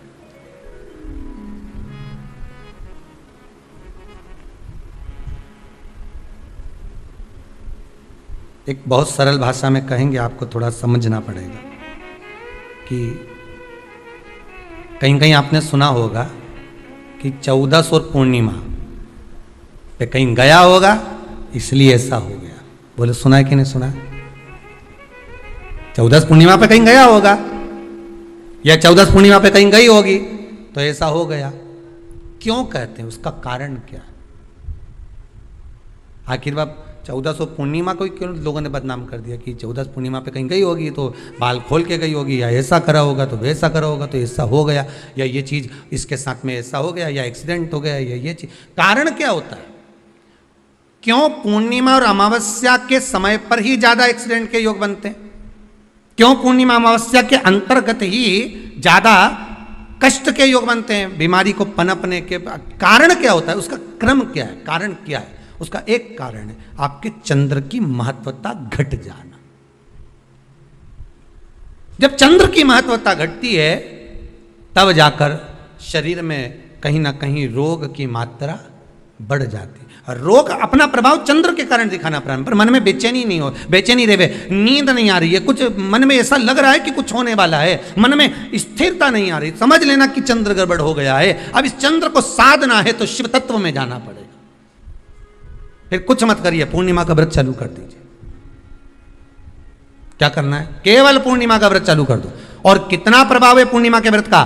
एक बहुत सरल भाषा में कहेंगे, आपको थोड़ा समझना पड़ेगा कि कहीं कहीं आपने सुना होगा कि 14 और पूर्णिमा पे कहीं गया होगा इसलिए ऐसा हो गया। बोले सुना है कि नहीं सुना? 14 पूर्णिमा पे कहीं गया होगा या 14 पूर्णिमा पे कहीं गई होगी तो ऐसा हो गया। क्यों कहते हैं, उसका कारण क्या है? आखिर बात 14 पूर्णिमा को क्यों लोगों ने बदनाम कर दिया कि 14 पूर्णिमा पे कहीं गई होगी तो बाल खोल के गई होगी, या ऐसा करा होगा तो वैसा करा होगा तो ऐसा हो गया, या ये चीज़ इसके साथ में ऐसा हो गया, या एक्सीडेंट हो गया, या ये चीज़। कारण क्या होता है? क्यों पूर्णिमा और अमावस्या के समय पर ही ज़्यादा एक्सीडेंट के योग बनते हैं? क्यों पूर्णिमा अमावस्या के अंतर्गत ही ज़्यादा कष्ट के योग बनते हैं, बीमारी को पनपने के? कारण क्या होता है? उसका क्रम क्या है? कारण क्या है? उसका एक कारण है आपके चंद्र की महत्वता घट जाना। जब चंद्र की महत्वता घटती है तब जाकर शरीर में कहीं ना कहीं रोग की मात्रा बढ़ जाती है। रोग अपना प्रभाव चंद्र के कारण दिखाना प्रारंभ, पर मन में बेचैनी नहीं हो, बेचैनी रहे, नींद नहीं आ रही है, कुछ मन में ऐसा लग रहा है कि कुछ होने वाला है, मन में स्थिरता नहीं आ रही, समझ लेना कि चंद्र गड़बड़ हो गया है। अब इस चंद्र को साधना है तो शिव तत्व में जाना पड़ेगा। फिर कुछ मत करिए, पूर्णिमा का व्रत चालू कर दीजिए। क्या करना है? केवल पूर्णिमा का व्रत चालू कर दो। और कितना प्रभाव है पूर्णिमा के व्रत का?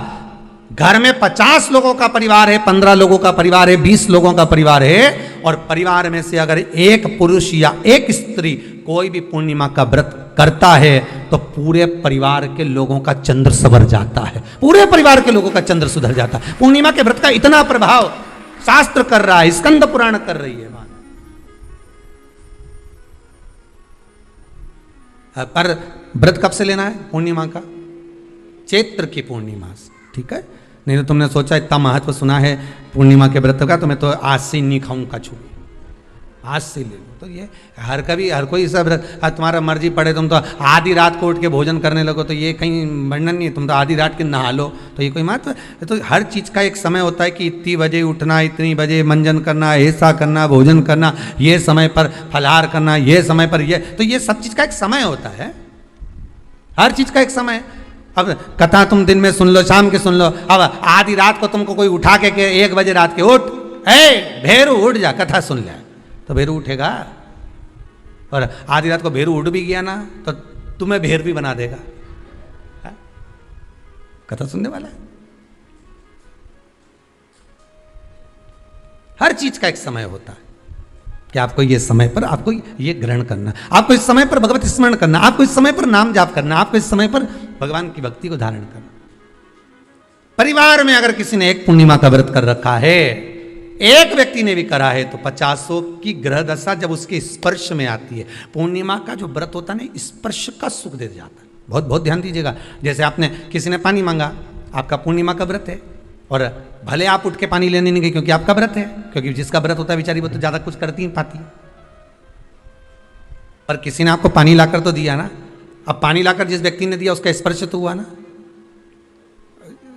घर में 50 लोगों का परिवार है, 15 लोगों का परिवार है, 20 लोगों का परिवार है, और परिवार में से अगर एक पुरुष या एक स्त्री कोई भी पूर्णिमा का व्रत करता है तो पूरे परिवार के लोगों का चंद्र संवर जाता है, पूरे परिवार के लोगों का चंद्र सुधर जाता है। पूर्णिमा के व्रत का इतना प्रभाव शास्त्र कर रहा है, स्कंद पुराण कर रही है। पर व्रत कब से लेना है? पूर्णिमा का, चैत्र की पूर्णिमा से, ठीक है। नहीं तो तुमने सोचा इतना महत्व सुना है पूर्णिमा के व्रत का तो मैं तो आज से नहीं खाऊंगा छुपी, आज से ले लो। तो ये हर कोई सब तुम्हारा मर्जी पड़े, तुम तो आधी रात को उठ के भोजन करने लगो तो ये कहीं वर्णन नहीं है। तुम तो आधी रात के नहा लो तो ये कोई महत्व? तो हर चीज़ का एक समय होता है कि इतनी बजे उठना, इतनी बजे मंजन करना, ऐसा करना, भोजन करना, ये समय पर फलाहार करना, ये समय पर ये, तो ये सब चीज़ का एक समय होता है, हर चीज़ का एक समय। अब कथा तुम दिन में सुन लो, शाम के सुन लो, अब आधी रात को तुमको कोई उठा के 1 बजे रात के उठ, भेरू उठ जा, कथा सुन ले, तो भेरू उठेगा? और आधी रात को भेरू उठ भी गया ना तो तुम्हें भेर भी बना देगा। है? कथा सुनने वाला है। हर चीज का एक समय होता है कि आपको ये समय पर आपको ये ग्रहण करना, आपको इस समय पर भगवत स्मरण करना, आपको इस समय पर नाम जाप करना, आपको इस समय पर भगवान की भक्ति को धारण करना। परिवार में अगर किसी ने एक पूर्णिमा का व्रत कर रखा है, एक व्यक्ति ने भी करा है, तो 50 की ग्रह दशा जब उसके स्पर्श में आती है, पूर्णिमा का जो व्रत होता है ना, स्पर्श का सुख दे जाता है। बहुत बहुत ध्यान दीजिएगा। जैसे आपने किसी ने पानी मांगा, आपका पूर्णिमा का व्रत है, और भले आप उठ के पानी लेने नहीं गए क्योंकि आपका व्रत है, क्योंकि जिसका व्रत होता है बेचारी वो तो ज्यादा कुछ करती नहीं पाती, पर किसी ने आपको पानी लाकर तो दिया ना। अब पानी लाकर जिस व्यक्ति ने दिया उसका स्पर्श तो हुआ ना।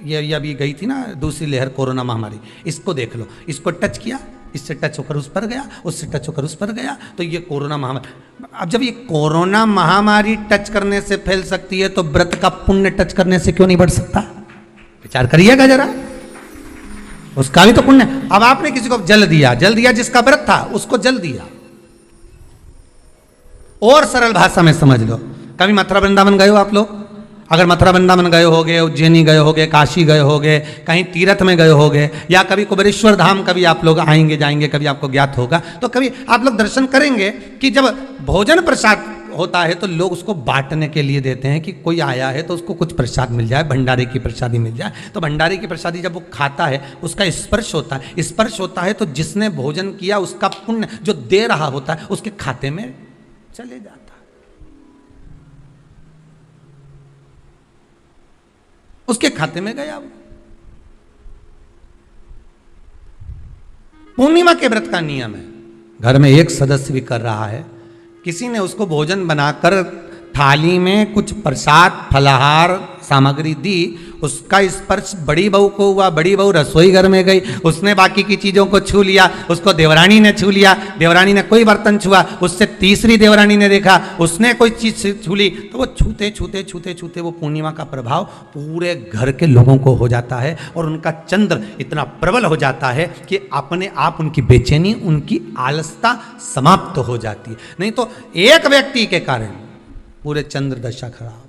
ये अभी गई थी ना दूसरी लहर कोरोना महामारी, इसको देख लो, इसको टच किया, इससे टच होकर उस पर गया, उससे टच होकर उस पर गया, तो ये कोरोना महामारी। अब जब ये कोरोना महामारी टच करने से फैल सकती है तो व्रत का पुण्य टच करने से क्यों नहीं बढ़ सकता? विचार करिएगा जरा, उसका भी तो पुण्य। अब आपने किसी को जल दिया जिसका व्रत था उसको जल दिया। और सरल भाषा में समझ लो, कभी मथुरा वृंदावन गए हो आप लोग? अगर मथुरा वृंदावन गए होगे, उज्जैनी गए होगे, काशी गए होगे, कहीं तीर्थ में गए होगे, या कभी कुबेरेश्वर धाम कभी आप लोग आएंगे जाएंगे, कभी आपको ज्ञात होगा, तो कभी आप लोग दर्शन करेंगे कि जब भोजन प्रसाद होता है तो लोग उसको बांटने के लिए देते हैं कि कोई आया है तो उसको कुछ प्रसाद मिल जाए, भंडारे की प्रसादी मिल जाए। तो भंडारे की प्रसादी जब वो खाता है उसका स्पर्श होता है, स्पर्श होता है तो जिसने भोजन किया उसका पुण्य जो दे रहा होता है उसके खाते में चले जाता है। उसके खाते में गया वो। पूर्णिमा के व्रत का नियम है, घर में एक सदस्य भी कर रहा है, किसी ने उसको भोजन बनाकर थाली में कुछ प्रसाद फलाहार सामग्री दी, उसका स्पर्श बड़ी बहू को हुआ, बड़ी बहू रसोई घर में गई, उसने बाकी की चीजों को छू लिया, उसको देवरानी ने छू लिया, देवरानी ने कोई बर्तन छुआ, उससे तीसरी देवरानी ने देखा उसने कोई चीज छू ली, तो वो छूते छूते छूते छूते वो पूर्णिमा का प्रभाव पूरे घर के लोगों को हो जाता है और उनका चंद्र इतना प्रबल हो जाता है कि अपने आप उनकी बेचैनी, उनकी आलसता समाप्त हो जाती है। नहीं तो एक व्यक्ति के कारण पूरे चंद्र दशा खराब।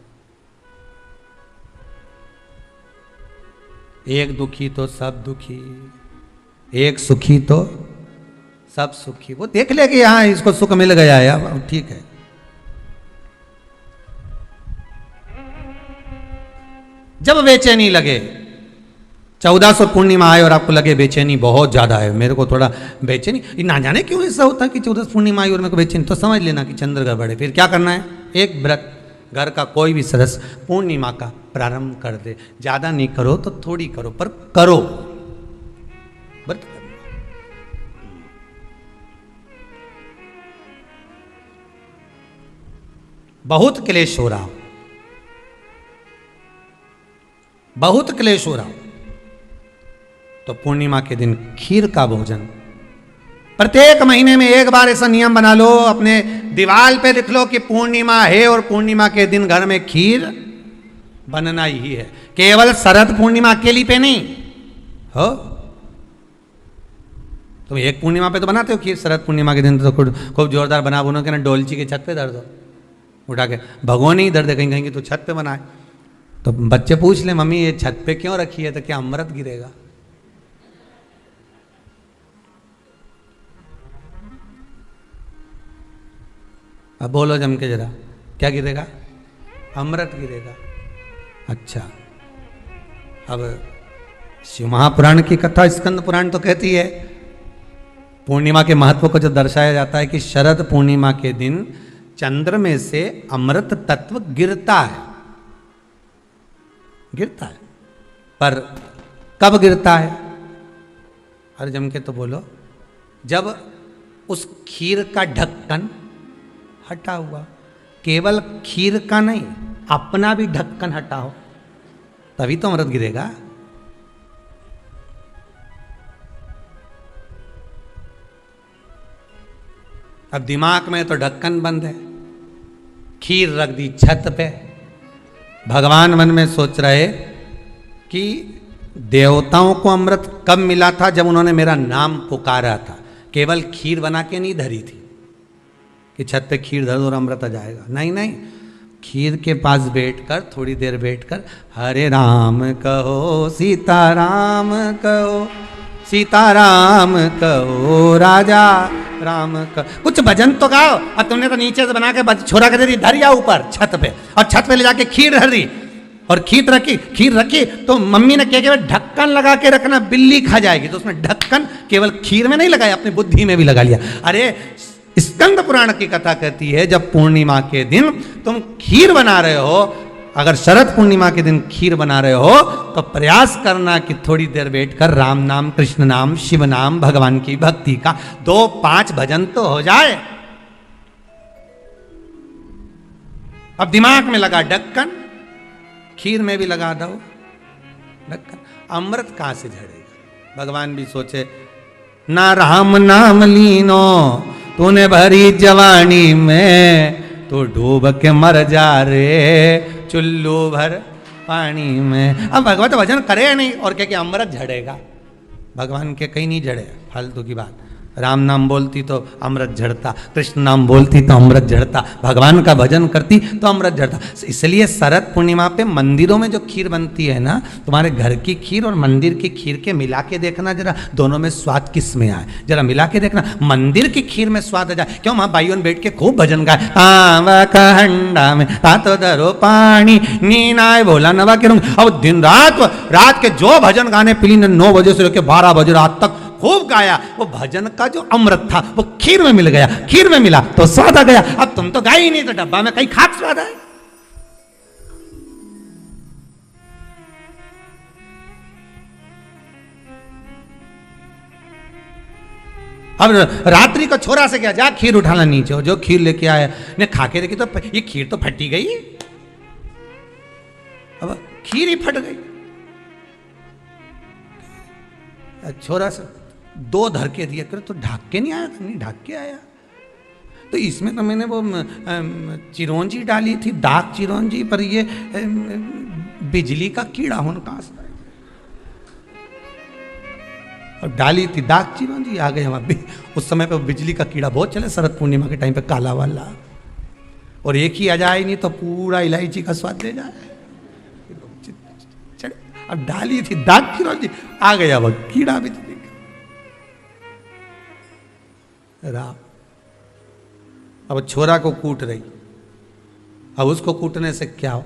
एक दुखी तो सब दुखी, एक सुखी तो सब सुखी। वो देख ले कि हाँ इसको सुख मिल गया है, अब ठीक है। जब बेचैनी लगे, 1400 पूर्णिमा आए और आपको लगे बेचैनी बहुत ज्यादा है, मेरे को थोड़ा बेचैनी, ना जाने क्यों ऐसा होता है कि 1400 पूर्णिमा आई और मेरे को बेचैनी, तो समझ लेना कि चंद्र गड़बड़ है। फिर क्या करना है, एक व्रत घर का कोई भी सदस्य पूर्णिमा का प्रारंभ कर दे। ज्यादा नहीं करो तो थोड़ी करो, पर करो, व्रत करो। बहुत क्लेश हो रहा हो, बहुत क्लेश हो रहा हो, तो पूर्णिमा के दिन खीर का भोजन प्रत्येक महीने में एक बार ऐसा नियम बना लो, अपने दीवार पे लिख लो कि पूर्णिमा है और पूर्णिमा के दिन घर में खीर बनना ही है। केवल शरद पूर्णिमा अकेली पे नहीं हो, तो एक पूर्णिमा पे तो बनाते हो खीर, शरद पूर्णिमा के दिन तो खूब जोरदार बना बुनो के ना डोलची के छत पे धर दो, उठा के भगवान ही धर दे, कहीं कहीं तो छत पे बनाए। तो बच्चे पूछ ले मम्मी ये छत पे क्यों रखी है, तो क्या अमृत गिरेगा? अब बोलो जम के जरा, क्या गिरेगा? अमृत गिरेगा। अच्छा, अब शिव महापुराण की कथा स्कंद पुराण तो कहती है, पूर्णिमा के महत्व को जो दर्शाया जाता है कि शरद पूर्णिमा के दिन चंद्र में से अमृत तत्व गिरता है, गिरता है। पर कब गिरता है? अरे जम के तो बोलो, जब उस खीर का ढक्कन हटा हुआ, केवल खीर का नहीं अपना भी ढक्कन हटा हो, तभी तो अमृत गिरेगा। अब दिमाग में तो ढक्कन बंद है, खीर रख दी छत पे, भगवान मन में सोच रहे कि देवताओं को अमृत कब मिला था? जब उन्होंने मेरा नाम पुकारा था। केवल खीर बना के नहीं धरी थी कि छत पे खीर धर दो और अमृत आ जाएगा, नहीं नहीं, खीर के पास बैठकर थोड़ी देर बैठकर हरे राम कहो सीताराम कहो, सीताराम कहो राजा राम कहो, कुछ भजन तो गाओ। और तुमने तो नीचे से बना के छोरा कर दी, धर या ऊपर छत पे, और छत पे ले जाके खीर धर दी और खीर रखी तो मम्मी ने क्या केवल ढक्कन लगा के रखना, बिल्ली खा जाएगी, तो उसने ढक्कन केवल खीर में नहीं लगाया, अपनी बुद्धि में भी लगा लिया। अरे स्कंद पुराण की कथा कहती है जब पूर्णिमा के दिन तुम खीर बना रहे हो, अगर शरद पूर्णिमा के दिन खीर बना रहे हो तो प्रयास करना कि थोड़ी देर बैठकर राम नाम, कृष्ण नाम, शिव नाम, भगवान की भक्ति का 2-5 भजन तो हो जाए। अब दिमाग में लगा ढक्कन, खीर में भी लगा दो ढक्कन, अमृत कहां से झड़ेगा? भगवान भी सोचे, ना राम नाम लीनो तूने भरी जवानी में, तो डूब के मर जा रे चुल्लू भर पानी में। अब भगवत भजन करे नहीं और क्या कि अमृत झड़ेगा? भगवान के कहीं नहीं झड़े, फालतू की बात। राम नाम बोलती तो अमृत झड़ता, कृष्ण नाम बोलती तो अमृत झड़ता, भगवान का भजन करती तो अमृत झड़ता। इसलिए शरद पूर्णिमा पे मंदिरों में जो खीर बनती है ना, तुम्हारे घर की खीर और मंदिर की खीर के मिला के देखना जरा, दोनों में स्वाद किस में आए, जरा मिला के देखना। मंदिर की खीर में स्वाद आ जाए, क्यों वहां भाइयों बैठ के खूब भजन गाए, आवा का हंडा में हाथों धरो पानी नीनाए भोला नवा के रंग। अब दिन रात के जो भजन गाने पिली ने 9 बजे से लेकर 12 बजे रात तक खूब गाया, वो भजन का जो अमृत था वो खीर में मिल गया, खीर में मिला तो स्वाद आ गया। अब तुम तो गाए ही नहीं, तो डब्बा में कहीं खाक स्वाद है। अब रात्रि को छोरा से क्या, जा खीर उठाना नीचे, जो खीर लेके आया ने खा के देखी तो ये खीर तो फटी गई, अब खीर ही फट गई। छोरा से 2 धर के दिया कर, तो ढाक के नहीं आया था, नहीं ढाक के आया, तो इसमें तो मैंने वो चिरौंजी डाली थी, दाग चिरौंजी, पर ये बिजली का कीड़ा होने कहां से, और डाली थी दाग चिरौंजी, आ गए हम। अभी उस समय पे बिजली का कीड़ा बहुत चले, शरद पूर्णिमा के टाइम पे काला वाला, और एक ही आ जाए नहीं तो पूरा इलायची का स्वाद ले जाए। अब डाली थी दाग चिरौंजी, आ गया वो कीड़ा भी राम। अब छोरा को कूट रही, अब उसको कूटने से क्या हो,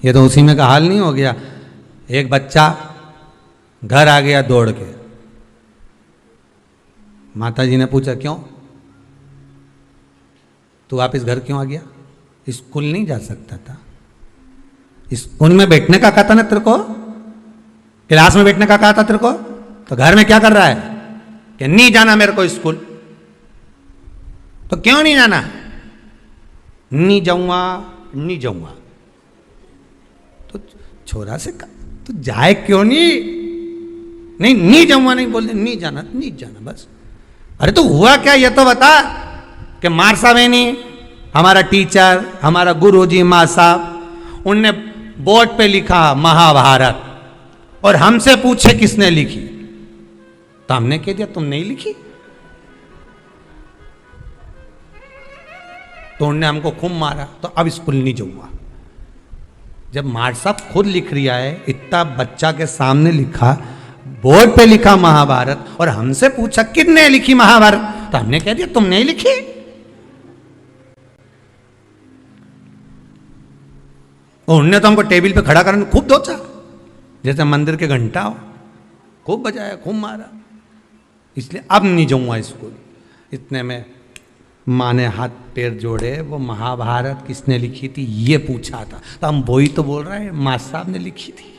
ये तो उसी में का हाल नहीं हो गया। एक बच्चा घर आ गया दौड़ के, माता जी ने पूछा क्यों तू वापिस घर क्यों आ गया, स्कूल नहीं जा सकता था, स्कूल में बैठने का कहा था ना तेरे को, क्लास में बैठने का कहा था तेरे को, तो घर में क्या कर रहा है कि नहीं जाना मेरे को स्कूल, तो क्यों नहीं जाना, नहीं जाऊंगा नहीं जाऊंगा। तो छोरा से कहा तो जाए क्यों नहीं जाऊंगा, नहीं बोलते नहीं जाना बस। अरे तो हुआ क्या ये तो बता, कि मार साहब है नहीं, हमारा टीचर, हमारा गुरुजी माँ साहब, उनने बोर्ड पे लिखा महाभारत, और हमसे पूछे किसने लिखी, तो हमने कह दिया तुम नहीं लिखी, तो उन्होंने हमको खूब मारा, तो अब स्कूल नहीं जाऊंगा। जब मार साहब खुद लिख रिया है, इतना बच्चा के सामने लिखा, बोर्ड पे लिखा महाभारत, और हमसे पूछा किसने लिखी महाभारत, तो हमने कह दिया तुम नहीं लिखी। और उनने तो हमको टेबल पे खड़ा करने खूब दोचा, जैसे मंदिर के घंटा हो, खूब बजाया खूब मारा। इसलिए अब नहीं जाऊंगा स्कूल। इतने में माँ ने हाथ पैर जोड़े, वो महाभारत किसने लिखी थी ये पूछा था, तो हम वही तो बोल रहे हैं माँ साहब ने लिखी थी।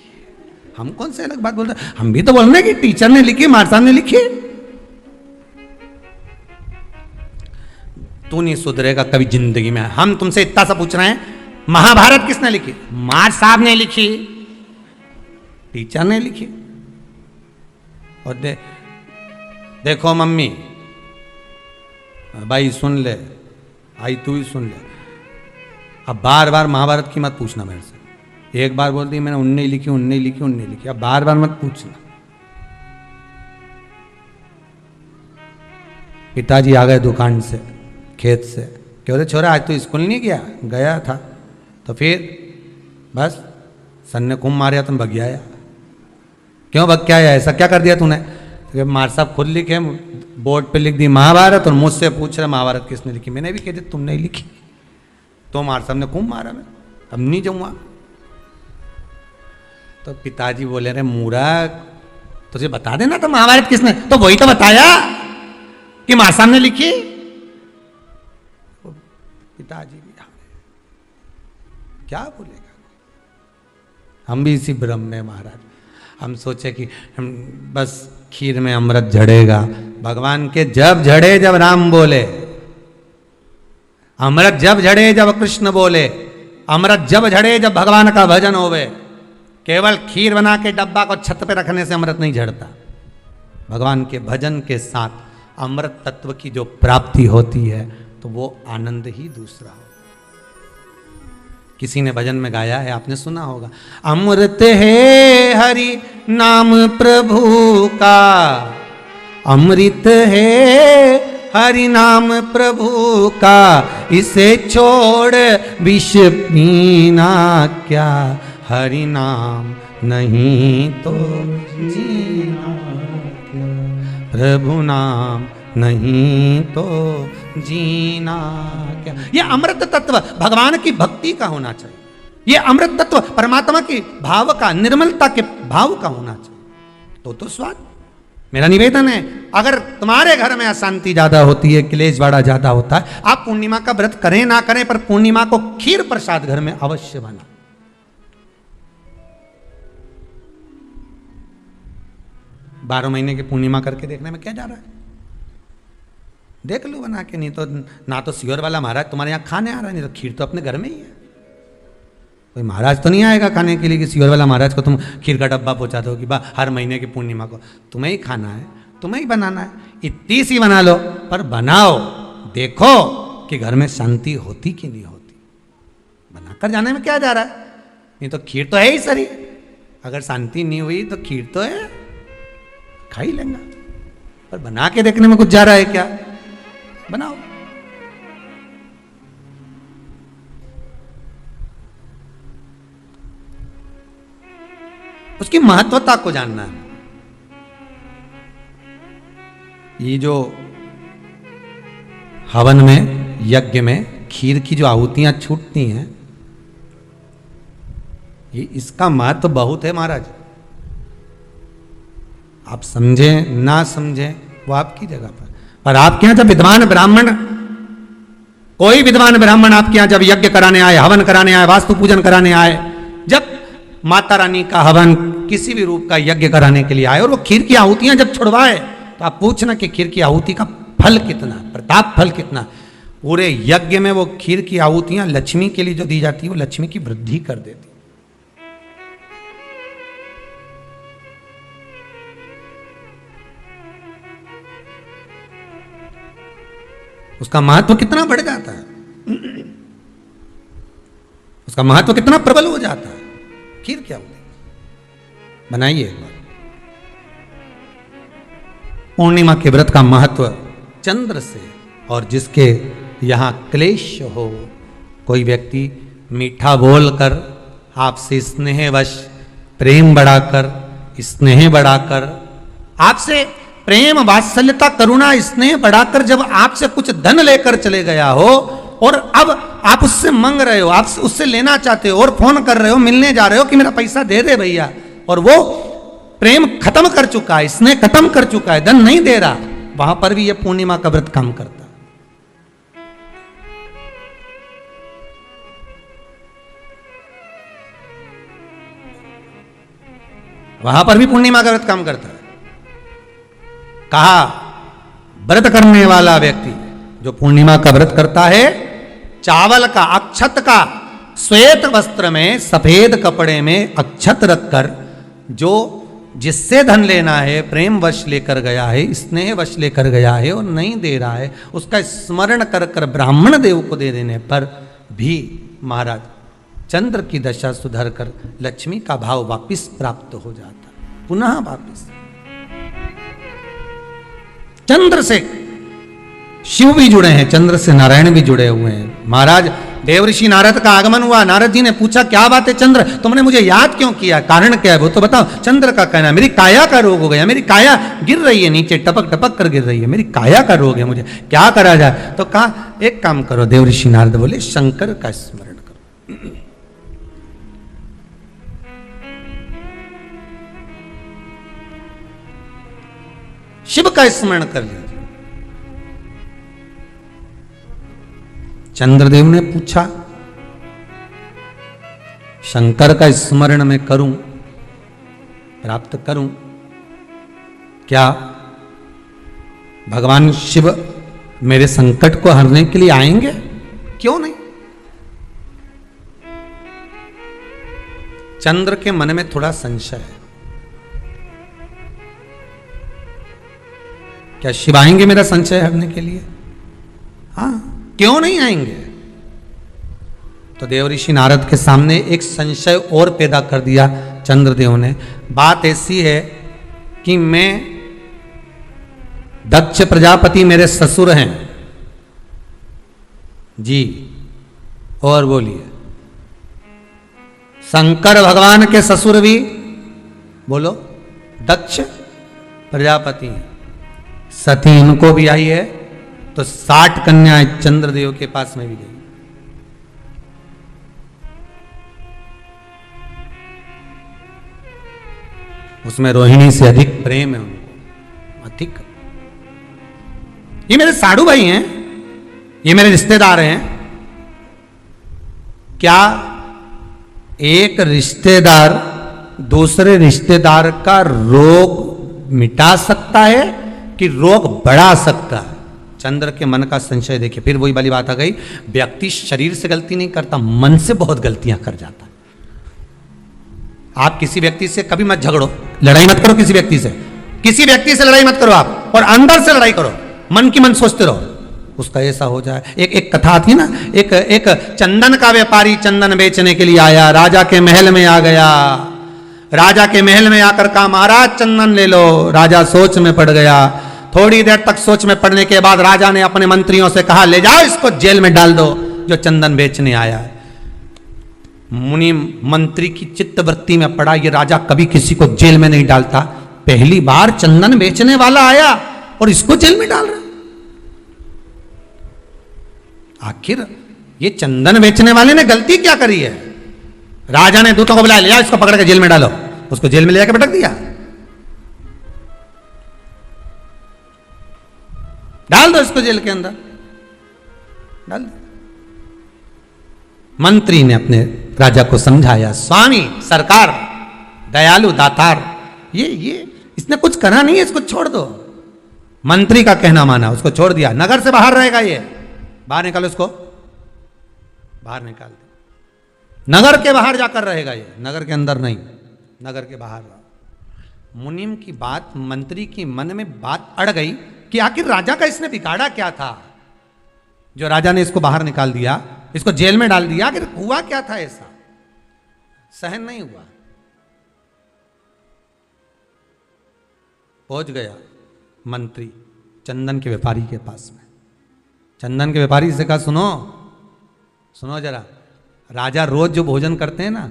हम कौन से अलग बात बोल रहे हैं, हम भी तो बोल रहे हैं कि टीचर ने लिखी, माँ साहब ने लिखी। तू नहीं सुधरेगा कभी जिंदगी में। हम तुमसे इतना सा पूछ रहे हैं, महाभारत किसने लिखी, माँ साहब ने लिखी, टीचर ने लिखी। और देखो मम्मी, भाई सुन ले, आई तू ही सुन ले, अब बार बार महाभारत की मत पूछना मेरे से। एक बार बोल दी मैंने उनने लिखी, अब बार बार मत पूछना। पिताजी आ गए दुकान से, खेत से, क्यों रे छोरा आज तो स्कूल नहीं गया? गया था। तो फिर बस सन ने कुम मारा, तुम भग आया। क्यों भग के आया, ऐसा क्या कर दिया तूने? तो मार साहब खुद लिखे, बोर्ड पे लिख दी महाभारत, और मुझसे पूछ रहे महाभारत किसने लिखी। मैंने भी कह दिया तुम नहीं लिखी, तो मार साहब ने कुम मारा, मैं अब नहीं जाऊंगा। तो पिताजी बोले रे मूर्ख, तुझे बता देना तो महाभारत किसने, तो वही तो बताया कि मार साहब ने लिखी। पिताजी भी क्या बोलेगा, हम भी इसी भ्रम में महाराज। हम सोचे कि हम बस खीर में अमृत झड़ेगा। भगवान के जब झड़े जब राम बोले, अमृत जब झड़े जब कृष्ण बोले, अमृत जब झड़े जब भगवान का भजन होवे। केवल खीर बना के डब्बा को छत पे रखने से अमृत नहीं झड़ता। भगवान के भजन के साथ अमृत तत्व की जो प्राप्ति होती है तो वो आनंद ही दूसरा हो। किसी ने भजन में गाया है, आपने सुना होगा, अमृत है हरि नाम प्रभु का अमृत है, हरि नाम प्रभु का इसे छोड़ विष पीना क्या, हरि नाम नहीं तो जीना क्या, प्रभु नाम नहीं तो जीना क्या। यह अमृत तत्व भगवान की भक्ति का होना चाहिए, यह अमृत तत्व परमात्मा के भाव का, निर्मलता के भाव का होना चाहिए, तो स्वाद। मेरा निवेदन है, अगर तुम्हारे घर में अशांति ज्यादा होती है, क्लेश बड़ा ज्यादा होता है, आप पूर्णिमा का व्रत करें ना करें, पर पूर्णिमा को खीर प्रसाद घर में अवश्य बना। 12 महीने की पूर्णिमा करके देखने में क्या जा रहा है, देख लो बना के। नहीं तो ना तो सियोर वाला महाराज तुम्हारे यहाँ खाने आ रहा है, नहीं तो खीर तो अपने घर में ही है। कोई महाराज तो नहीं आएगा खाने के लिए कि सियोर वाला महाराज को तुम खीर का डब्बा पहुंचा दो कि हर महीने की पूर्णिमा को तुम्हें ही खाना है, तुम्हें ही बनाना है। इतनी सी बना लो, पर बनाओ, देखो कि घर में शांति होती कि नहीं होती। बनाकर जाने में क्या जा रहा है, नहीं तो खीर तो है ही सरी, अगर शांति नहीं हुई तो खीर तो है, खा ही लेंगे। पर बना के देखने में कुछ जा रहा है क्या, बनाओ। उसकी महत्वता को जानना है। ये जो हवन में, यज्ञ में खीर की जो आहुतियां छूटती हैं, ये इसका महत्व बहुत है महाराज। आप समझें ना समझें वो आपकी जगह पर आपके यहां जब विद्वान ब्राह्मण, कोई विद्वान ब्राह्मण आपके यहां जब यज्ञ कराने आए, हवन कराने आए, वास्तु पूजन कराने आए, जब माता रानी का हवन किसी भी रूप का यज्ञ कराने के लिए आए और वो खीर की आहुतियां जब छुड़वाए, तो आप पूछना कि खीर की आहुति का फल कितना, प्रताप फल कितना। पूरे यज्ञ में वो खीर की आहुतियां लक्ष्मी के लिए जो दी जाती है, वो लक्ष्मी की वृद्धि कर देती। उसका महत्व कितना बढ़ जाता है, उसका महत्व कितना प्रबल हो जाता है। खीर क्या होती, बनाइए एक बार। पूर्णिमा के व्रत का महत्व चंद्र से, और जिसके यहां क्लेश हो, कोई व्यक्ति मीठा बोलकर आपसे स्नेहवश, प्रेम बढ़ाकर, स्नेह बढ़ाकर, आपसे प्रेम वात्सल्यता करुणा स्नेह बढ़ाकर जब आपसे कुछ धन लेकर चले गया हो, और अब आप उससे मांग रहे हो, आप उससे लेना चाहते हो, और फोन कर रहे हो, मिलने जा रहे हो कि मेरा पैसा दे दे भैया, और वो प्रेम खत्म कर चुका है, स्नेह खत्म कर चुका है, धन नहीं दे रहा, वहां पर भी यह पूर्णिमा का व्रत काम करता है। वहां पर भी पूर्णिमा का व्रत काम करता है। कहा व्रत करने वाला व्यक्ति जो पूर्णिमा का व्रत करता है, चावल का, अक्षत का, श्वेत वस्त्र में, सफेद कपड़े में अक्षत रखकर, जो जिससे धन लेना है प्रेम वश लेकर गया है, स्नेह वश लेकर गया है और नहीं दे रहा है, उसका स्मरण कर कर ब्राह्मण देव को दे देने पर भी महाराज चंद्र की दशा सुधर कर लक्ष्मी का भाव वापिस प्राप्त हो जाता है, पुनः वापिस। चंद्र से शिव भी जुड़े हैं, चंद्र से नारायण भी जुड़े हुए हैं। महाराज देवऋषि नारद का आगमन हुआ, नारद जी ने पूछा क्या बात है चंद्र, तुमने मुझे याद क्यों किया, कारण क्या है वो तो बताओ। चंद्र का कहना, मेरी काया का रोग हो गया, मेरी काया गिर रही है नीचे, टपक टपक कर गिर रही है, मेरी काया का रोग है, मुझे क्या करा जाए। तो कहा एक काम करो, देवऋषि नारद बोले शंकर का स्मरण करो। शिव का स्मरण कर लीजिए। चंद्रदेव ने पूछा शंकर का स्मरण मैं करूं, प्राप्त करूं, क्या भगवान शिव मेरे संकट को हरने के लिए आएंगे, क्यों नहीं। चंद्र के मन में थोड़ा संशय है, क्या शिव आएंगे मेरा संशय हरने के लिए, हाँ क्यों नहीं आएंगे। तो देवऋषि नारद के सामने एक संशय और पैदा कर दिया चंद्रदेव ने, बात ऐसी है कि मैं दक्ष प्रजापति मेरे ससुर हैं जी। और बोलिए, शंकर भगवान के ससुर भी बोलो दक्ष प्रजापति हैं। सती इनको भी आई है, तो 60 कन्याएं चंद्रदेव के पास में भी गई। उसमें रोहिणी से अधिक प्रेम है उनको, अधिक। ये मेरे साधु भाई हैं, ये मेरे रिश्तेदार हैं। क्या एक रिश्तेदार दूसरे रिश्तेदार का रोग मिटा सकता है कि रोग बढ़ा सकता है? चंद्र के मन का संशय देखिए। फिर वही वाली बात आ गई, व्यक्ति शरीर से गलती नहीं करता, मन से बहुत गलतियां कर जाता है। आप किसी व्यक्ति से कभी मत झगड़ो, लड़ाई मत करो किसी व्यक्ति से। किसी व्यक्ति से लड़ाई मत करो आप, और अंदर से लड़ाई करो, मन की मन सोचते रहो उसका ऐसा हो जाए। एक कथा थी ना, एक चंदन का व्यापारी चंदन बेचने के लिए आया, राजा के महल में आ गया। राजा के महल में आकर कहा, महाराज चंदन ले लो। राजा सोच में पड़ गया। थोड़ी देर तक सोच में पड़ने के बाद राजा ने अपने मंत्रियों से कहा, ले जाओ इसको जेल में डाल दो जो चंदन बेचने आया है। मुनि मंत्री की चित्तवृत्ति में पड़ा, ये राजा कभी किसी को जेल में नहीं डालता, पहली बार चंदन बेचने वाला आया और इसको जेल में डाल रहा। आखिर ये चंदन बेचने वाले ने गलती क्या करी है? राजा ने दूतों को बुलाया, लिया इसको पकड़ के जेल में डालो। उसको जेल में ले जाकर पटक दिया, डाल दो इसको जेल के अंदर, डाल दो। मंत्री ने अपने राजा को समझाया, स्वामी सरकार दयालु दातार, ये इसने कुछ करा नहीं है, इसको छोड़ दो। मंत्री का कहना माना, उसको छोड़ दिया। नगर से बाहर रहेगा, ये बाहर निकालो, इसको बाहर निकाल दो। नगर के बाहर जाकर रहेगा ये, नगर के अंदर नहीं, नगर के बाहर। मुनिम की बात, मंत्री की मन में बात अड़ गई कि आखिर राजा का इसने बिगाड़ा क्या था जो राजा ने इसको बाहर निकाल दिया, इसको जेल में डाल दिया। आखिर हुआ क्या था ऐसा? सहन नहीं हुआ, पहुंच गया मंत्री चंदन के व्यापारी के पास में। चंदन के व्यापारी से कहा, सुनो सुनो जरा, राजा रोज जो भोजन करते हैं ना,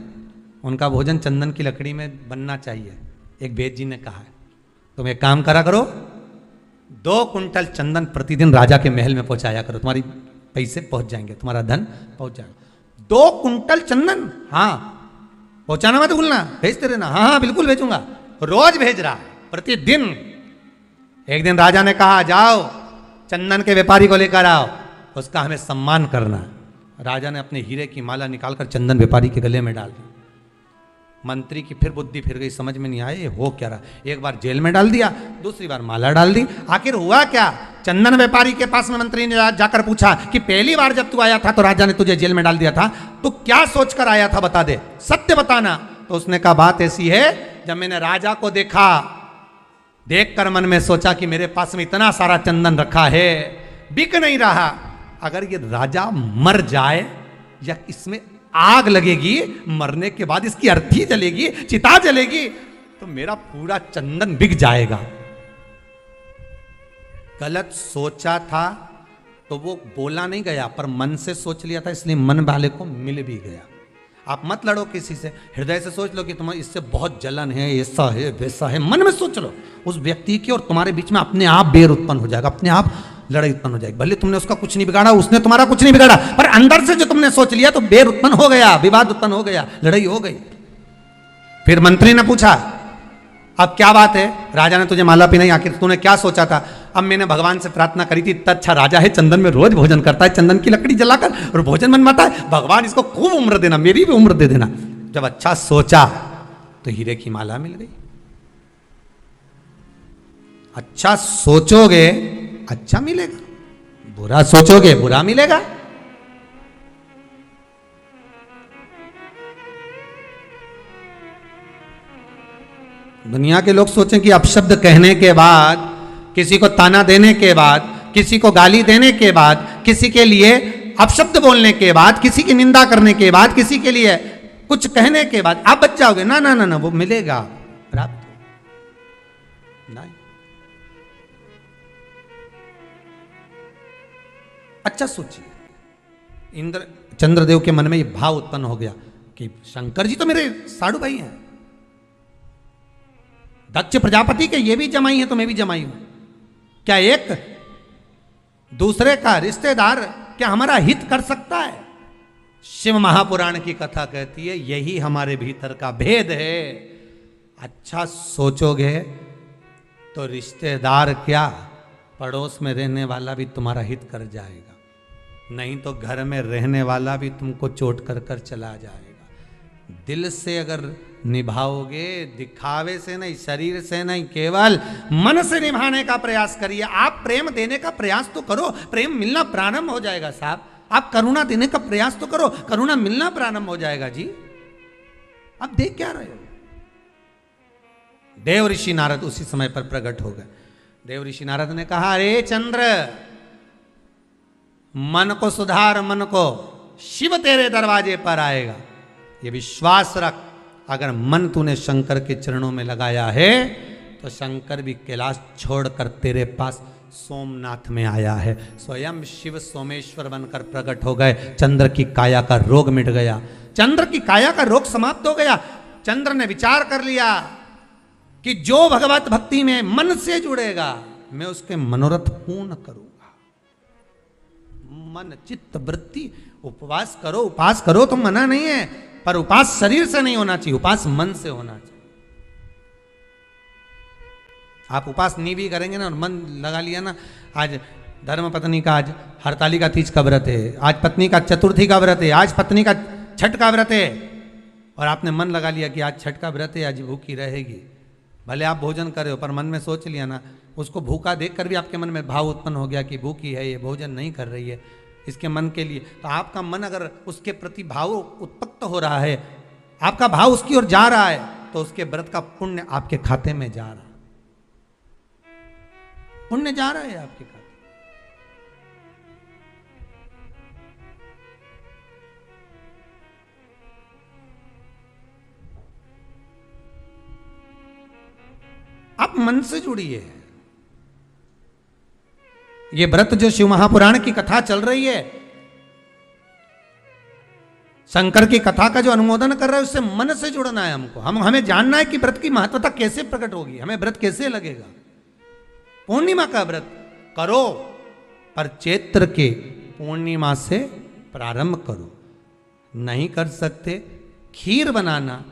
उनका भोजन चंदन की लकड़ी में बनना चाहिए। एक वेद जी ने कहा है, तुम एक काम करा करो, 2 कुंटल चंदन प्रतिदिन राजा के महल में पहुंचाया करो, तुम्हारी पैसे पहुंच जाएंगे, तुम्हारा धन पहुंच जाएगा। 2 कुंटल चंदन, हाँ पहुंचाना मत भूलना, भेजते रहना। हाँ हाँ बिल्कुल भेजूंगा। रोज भेज रहा, प्रतिदिन। एक दिन राजा ने कहा, जाओ चंदन के व्यापारी को लेकर आओ, उसका हमें सम्मान करना। राजा ने अपने हीरे की माला निकालकर चंदन व्यापारी के गले में डाल दी। मंत्री की फिर बुद्धि फिर गई, समझ में नहीं आया ये हो क्या रहा। एक बार जेल में डाल दिया, दूसरी बार माला डाल दी। आखिर हुआ क्या? चंदन व्यापारी के पास में मंत्री ने जाकर पूछा कि पहली बार जब तू आया था तो राजा ने तुझे जेल में डाल दिया था, तू क्या सोचकर आया था, बता दे, सत्य बताना। तो उसने कहा, बात ऐसी है, जब मैंने राजा को देखा, देखकर मन में सोचा कि मेरे पास में इतना सारा चंदन रखा है, बिक नहीं रहा, अगर ये राजा मर जाए या इसमें आग लगेगी, मरने के बाद इसकी अर्थी जलेगी, चिता जलेगी, तो मेरा पूरा चंदन बिक जाएगा। गलत सोचा था तो वो बोला नहीं गया, पर मन से सोच लिया था, इसलिए मन वाले को मिल भी गया। आप मत लड़ो किसी से, हृदय से सोच लो कि तुम्हें इससे बहुत जलन है, ऐसा है वैसा है, मन में सोच लो उस व्यक्ति की, और तुम्हारे बीच में अपने आप बैर उत्पन्न हो जाएगा, अपने आप लड़ाई उत्पन्न हो जाएगी। भले तुमने उसका कुछ नहीं बिगाड़ा, उसने तुम्हारा कुछ नहीं बिगाड़ा, पर अंदर से जो तुमने सोच लिया तो बैर उत्पन्न हो गया, विवाद उत्पन्न हो गया, लड़ाई हो गई। फिर मंत्री ने पूछा, अब क्या बात है? राजा ने तुझे माला पहनाई, आखिर तूने क्या सोचा था? अब मैंने भगवान से प्रार्थना करी थी, इतना अच्छा राजा है, चंदन में रोज भोजन करता है, चंदन की लकड़ी जलाकर और भोजन बनवाता है, भगवान इसको खूब उम्र देना, मेरी भी उम्र दे देना। जब अच्छा सोचा तो हीरे की माला मिल गई। अच्छा सोचोगे अच्छा मिलेगा, बुरा सोचोगे बुरा मिलेगा। दुनिया के लोग सोचें कि अपशब्द कहने के बाद, किसी को ताना देने के बाद, किसी को गाली देने के बाद, किसी के लिए अपशब्द बोलने के बाद, किसी की निंदा करने के बाद, किसी के लिए कुछ कहने के बाद आप बच जाओगे, ना ना ना ना, वो मिलेगा प्राप्त नहीं। अच्छा सोचिए, इंद्र चंद्रदेव के मन में ये भाव उत्पन्न हो गया कि शंकर जी तो मेरे साधु भाई हैं, दक्ष प्रजापति के ये भी जमाई है तो मैं भी जमाई हूं, क्या एक दूसरे का रिश्तेदार क्या हमारा हित कर सकता है? शिव महापुराण की कथा कहती है यही हमारे भीतर का भेद है। अच्छा सोचोगे तो रिश्तेदार क्या, पड़ोस में रहने वाला भी तुम्हारा हित कर जाएगा, नहीं तो घर में रहने वाला भी तुमको चोट कर कर चला जाएगा। दिल से अगर निभाओगे, दिखावे से नहीं, शरीर से नहीं, केवल मन से निभाने का प्रयास करिए। आप प्रेम देने का प्रयास तो करो, प्रेम मिलना प्रारंभ हो जाएगा साहब। आप करुणा देने का प्रयास तो करो, करुणा मिलना प्रारंभ हो जाएगा जी। आप देख क्या रहे हो? देव ऋषि नारद उसी समय पर प्रकट हो गए। देव ऋषि नारद ने कहा, अरे चंद्र, मन को सुधार, मन को, शिव तेरे दरवाजे पर आएगा। ये विश्वास रख, अगर मन तूने शंकर के चरणों में लगाया है तो शंकर भी कैलाश छोड़कर तेरे पास सोमनाथ में आया है। स्वयं शिव सोमेश्वर बनकर प्रकट हो गए। चंद्र की काया का रोग मिट गया, चंद्र की काया का रोग समाप्त हो गया। चंद्र ने विचार कर लिया कि जो भगवत भक्ति में मन से जुड़ेगा मैं उसके मनोरथ पूर्ण करूंगा। मन चित्त वृत्ति, उपवास करो, उपास करो तो मना नहीं है, पर उपास शरीर से नहीं होना चाहिए, उपास मन से होना चाहिए। आप उपास नहीं भी करेंगे ना और मन लगा लिया ना, आज धर्म पत्नी का आज हरतालिका तीज का व्रत है, आज पत्नी का चतुर्थी का व्रत है, आज पत्नी का छठ का व्रत है, और आपने मन लगा लिया कि आज छठ का व्रत है, आज भूखी रहेगी। भले आप भोजन कर रहे हो पर मन में सोच लिया ना, उसको भूखा देखकर भी आपके मन में भाव उत्पन्न हो गया कि भूखी है, ये भोजन नहीं कर रही है, इसके मन के लिए, तो आपका मन अगर उसके प्रति भाव उत्पन्न हो रहा है, आपका भाव उसकी ओर जा रहा है, तो उसके व्रत का पुण्य आपके खाते में जा रहा है, पुण्य जा रहा है आपके खाते। आप मन से जुड़िए। ये व्रत जो शिव महापुराण की कथा चल रही है, शंकर की कथा का जो अनुमोदन कर रहा है, उससे मन से जुड़ना है हमको। हमें जानना है कि व्रत की महत्वता कैसे प्रकट होगी, हमें व्रत कैसे लगेगा। पूर्णिमा का व्रत करो, पर चैत्र के पूर्णिमा से प्रारंभ करो। नहीं कर सकते, खीर बनाना,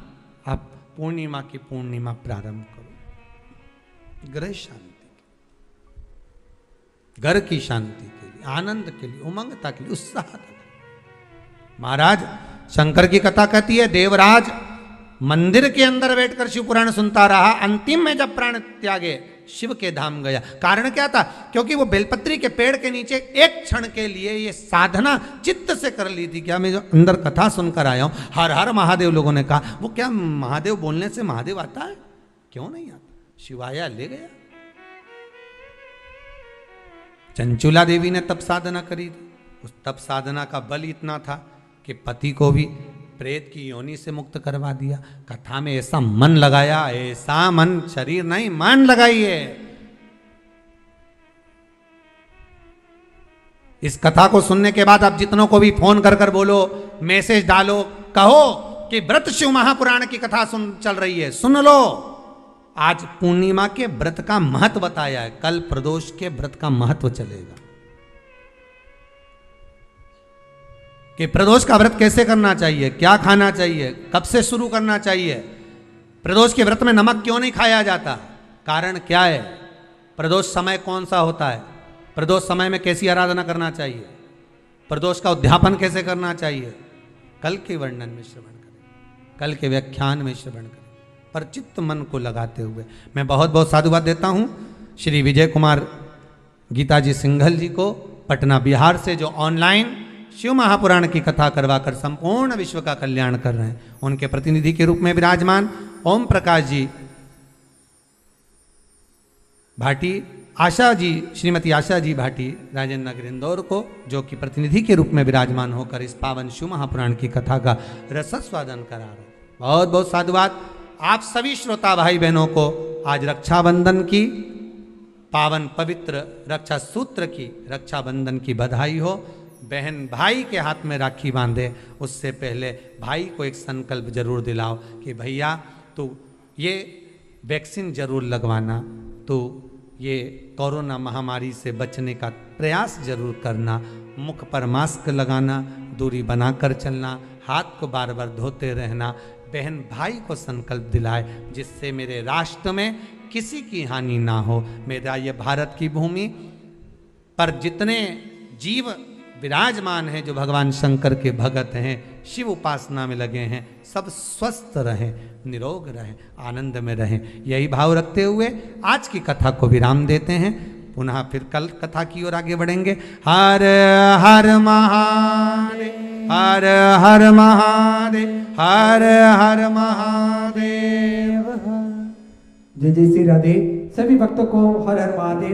आप पूर्णिमा की पूर्णिमा प्रारंभ करो। गृह शांति, घर की शांति के लिए, आनंद के लिए, उमंगता के लिए, उत्साह। महाराज शंकर की कथा कहती है, देवराज मंदिर के अंदर बैठकर शिव पुराण सुनता रहा, अंतिम में जब प्राण त्यागे शिव के धाम गया। कारण क्या था? क्योंकि वो बेलपत्री के पेड़ के नीचे एक क्षण के लिए ये साधना चित्त से कर ली थी। क्या मैं जो अंदर कथा सुनकर आया हूं, हर हर महादेव लोगों ने कहा, वो क्या महादेव बोलने से महादेव आता है? क्यों नहीं आता? शिवाया ले गया। चंचुला देवी ने तप साधना करी थी, उस तप साधना का बल इतना था कि पति को भी प्रेत की योनि से मुक्त करवा दिया। कथा में ऐसा मन लगाया, ऐसा मन, शरीर नहीं मन लगाइए। इस कथा को सुनने के बाद आप जितनों को भी फोन कर कर बोलो, मैसेज डालो, कहो कि व्रत शिव महापुराण की कथा चल रही है, सुन लो। आज पूर्णिमा के व्रत का महत्व बताया है, कल प्रदोष के व्रत का महत्व चलेगा कि प्रदोष का व्रत कैसे करना चाहिए, क्या खाना चाहिए, कब से शुरू करना चाहिए। प्रदोष के व्रत में नमक क्यों नहीं खाया जाता, कारण क्या है, प्रदोष समय कौन सा होता है, प्रदोष समय में कैसी आराधना करना चाहिए, प्रदोष का उद्यापन कैसे करना चाहिए, कल के वर्णन में श्रवण करें, कल के व्याख्यान में श्रवण करें, पर चित्त मन को लगाते हुए। मैं बहुत बहुत साधुवाद देता हूँ श्री विजय कुमार गीताजी सिंघल जी को, पटना बिहार से, जो ऑनलाइन शिव महापुराण की कथा करवाकर संपूर्ण विश्व का कल्याण कर रहे हैं। उनके प्रतिनिधि के रूप में विराजमान ओम प्रकाश जी भाटी आशा जी, श्रीमती आशा जी भाटी, राजेंद्र नगर इंदौर को, जो कि प्रतिनिधि के रूप में विराजमान होकर इस पावन शिव महापुराण की कथा का रसस्वादन करा रहे। बहुत बहुत साधुवाद। आप सभी श्रोता भाई बहनों को आज रक्षाबंधन की पावन पवित्र रक्षा सूत्र की, रक्षाबंधन की बधाई हो। बहन भाई के हाथ में राखी बांधे उससे पहले भाई को एक संकल्प जरूर दिलाओ कि भैया तू ये वैक्सीन जरूर लगवाना, तो ये कोरोना महामारी से बचने का प्रयास जरूर करना, मुख पर मास्क लगाना, दूरी बनाकर चलना, हाथ को बार बार धोते रहना। बहन भाई को संकल्प दिलाए जिससे मेरे राष्ट्र में किसी की हानि ना हो। मेरा ये भारत की भूमि पर जितने जीव विराजमान हैं, जो भगवान शंकर के भगत हैं, शिव उपासना में लगे हैं, सब स्वस्थ रहें, निरोग रहें, आनंद में रहें। यही भाव रखते हुए आज की कथा को विराम देते हैं। पुनः फिर कल कथा की ओर आगे बढ़ेंगे। हर हर महादेव, हर हर महादेव, हर हर महादेव। जय जय श्री राधे। सभी भक्तों को हर हर महादेव।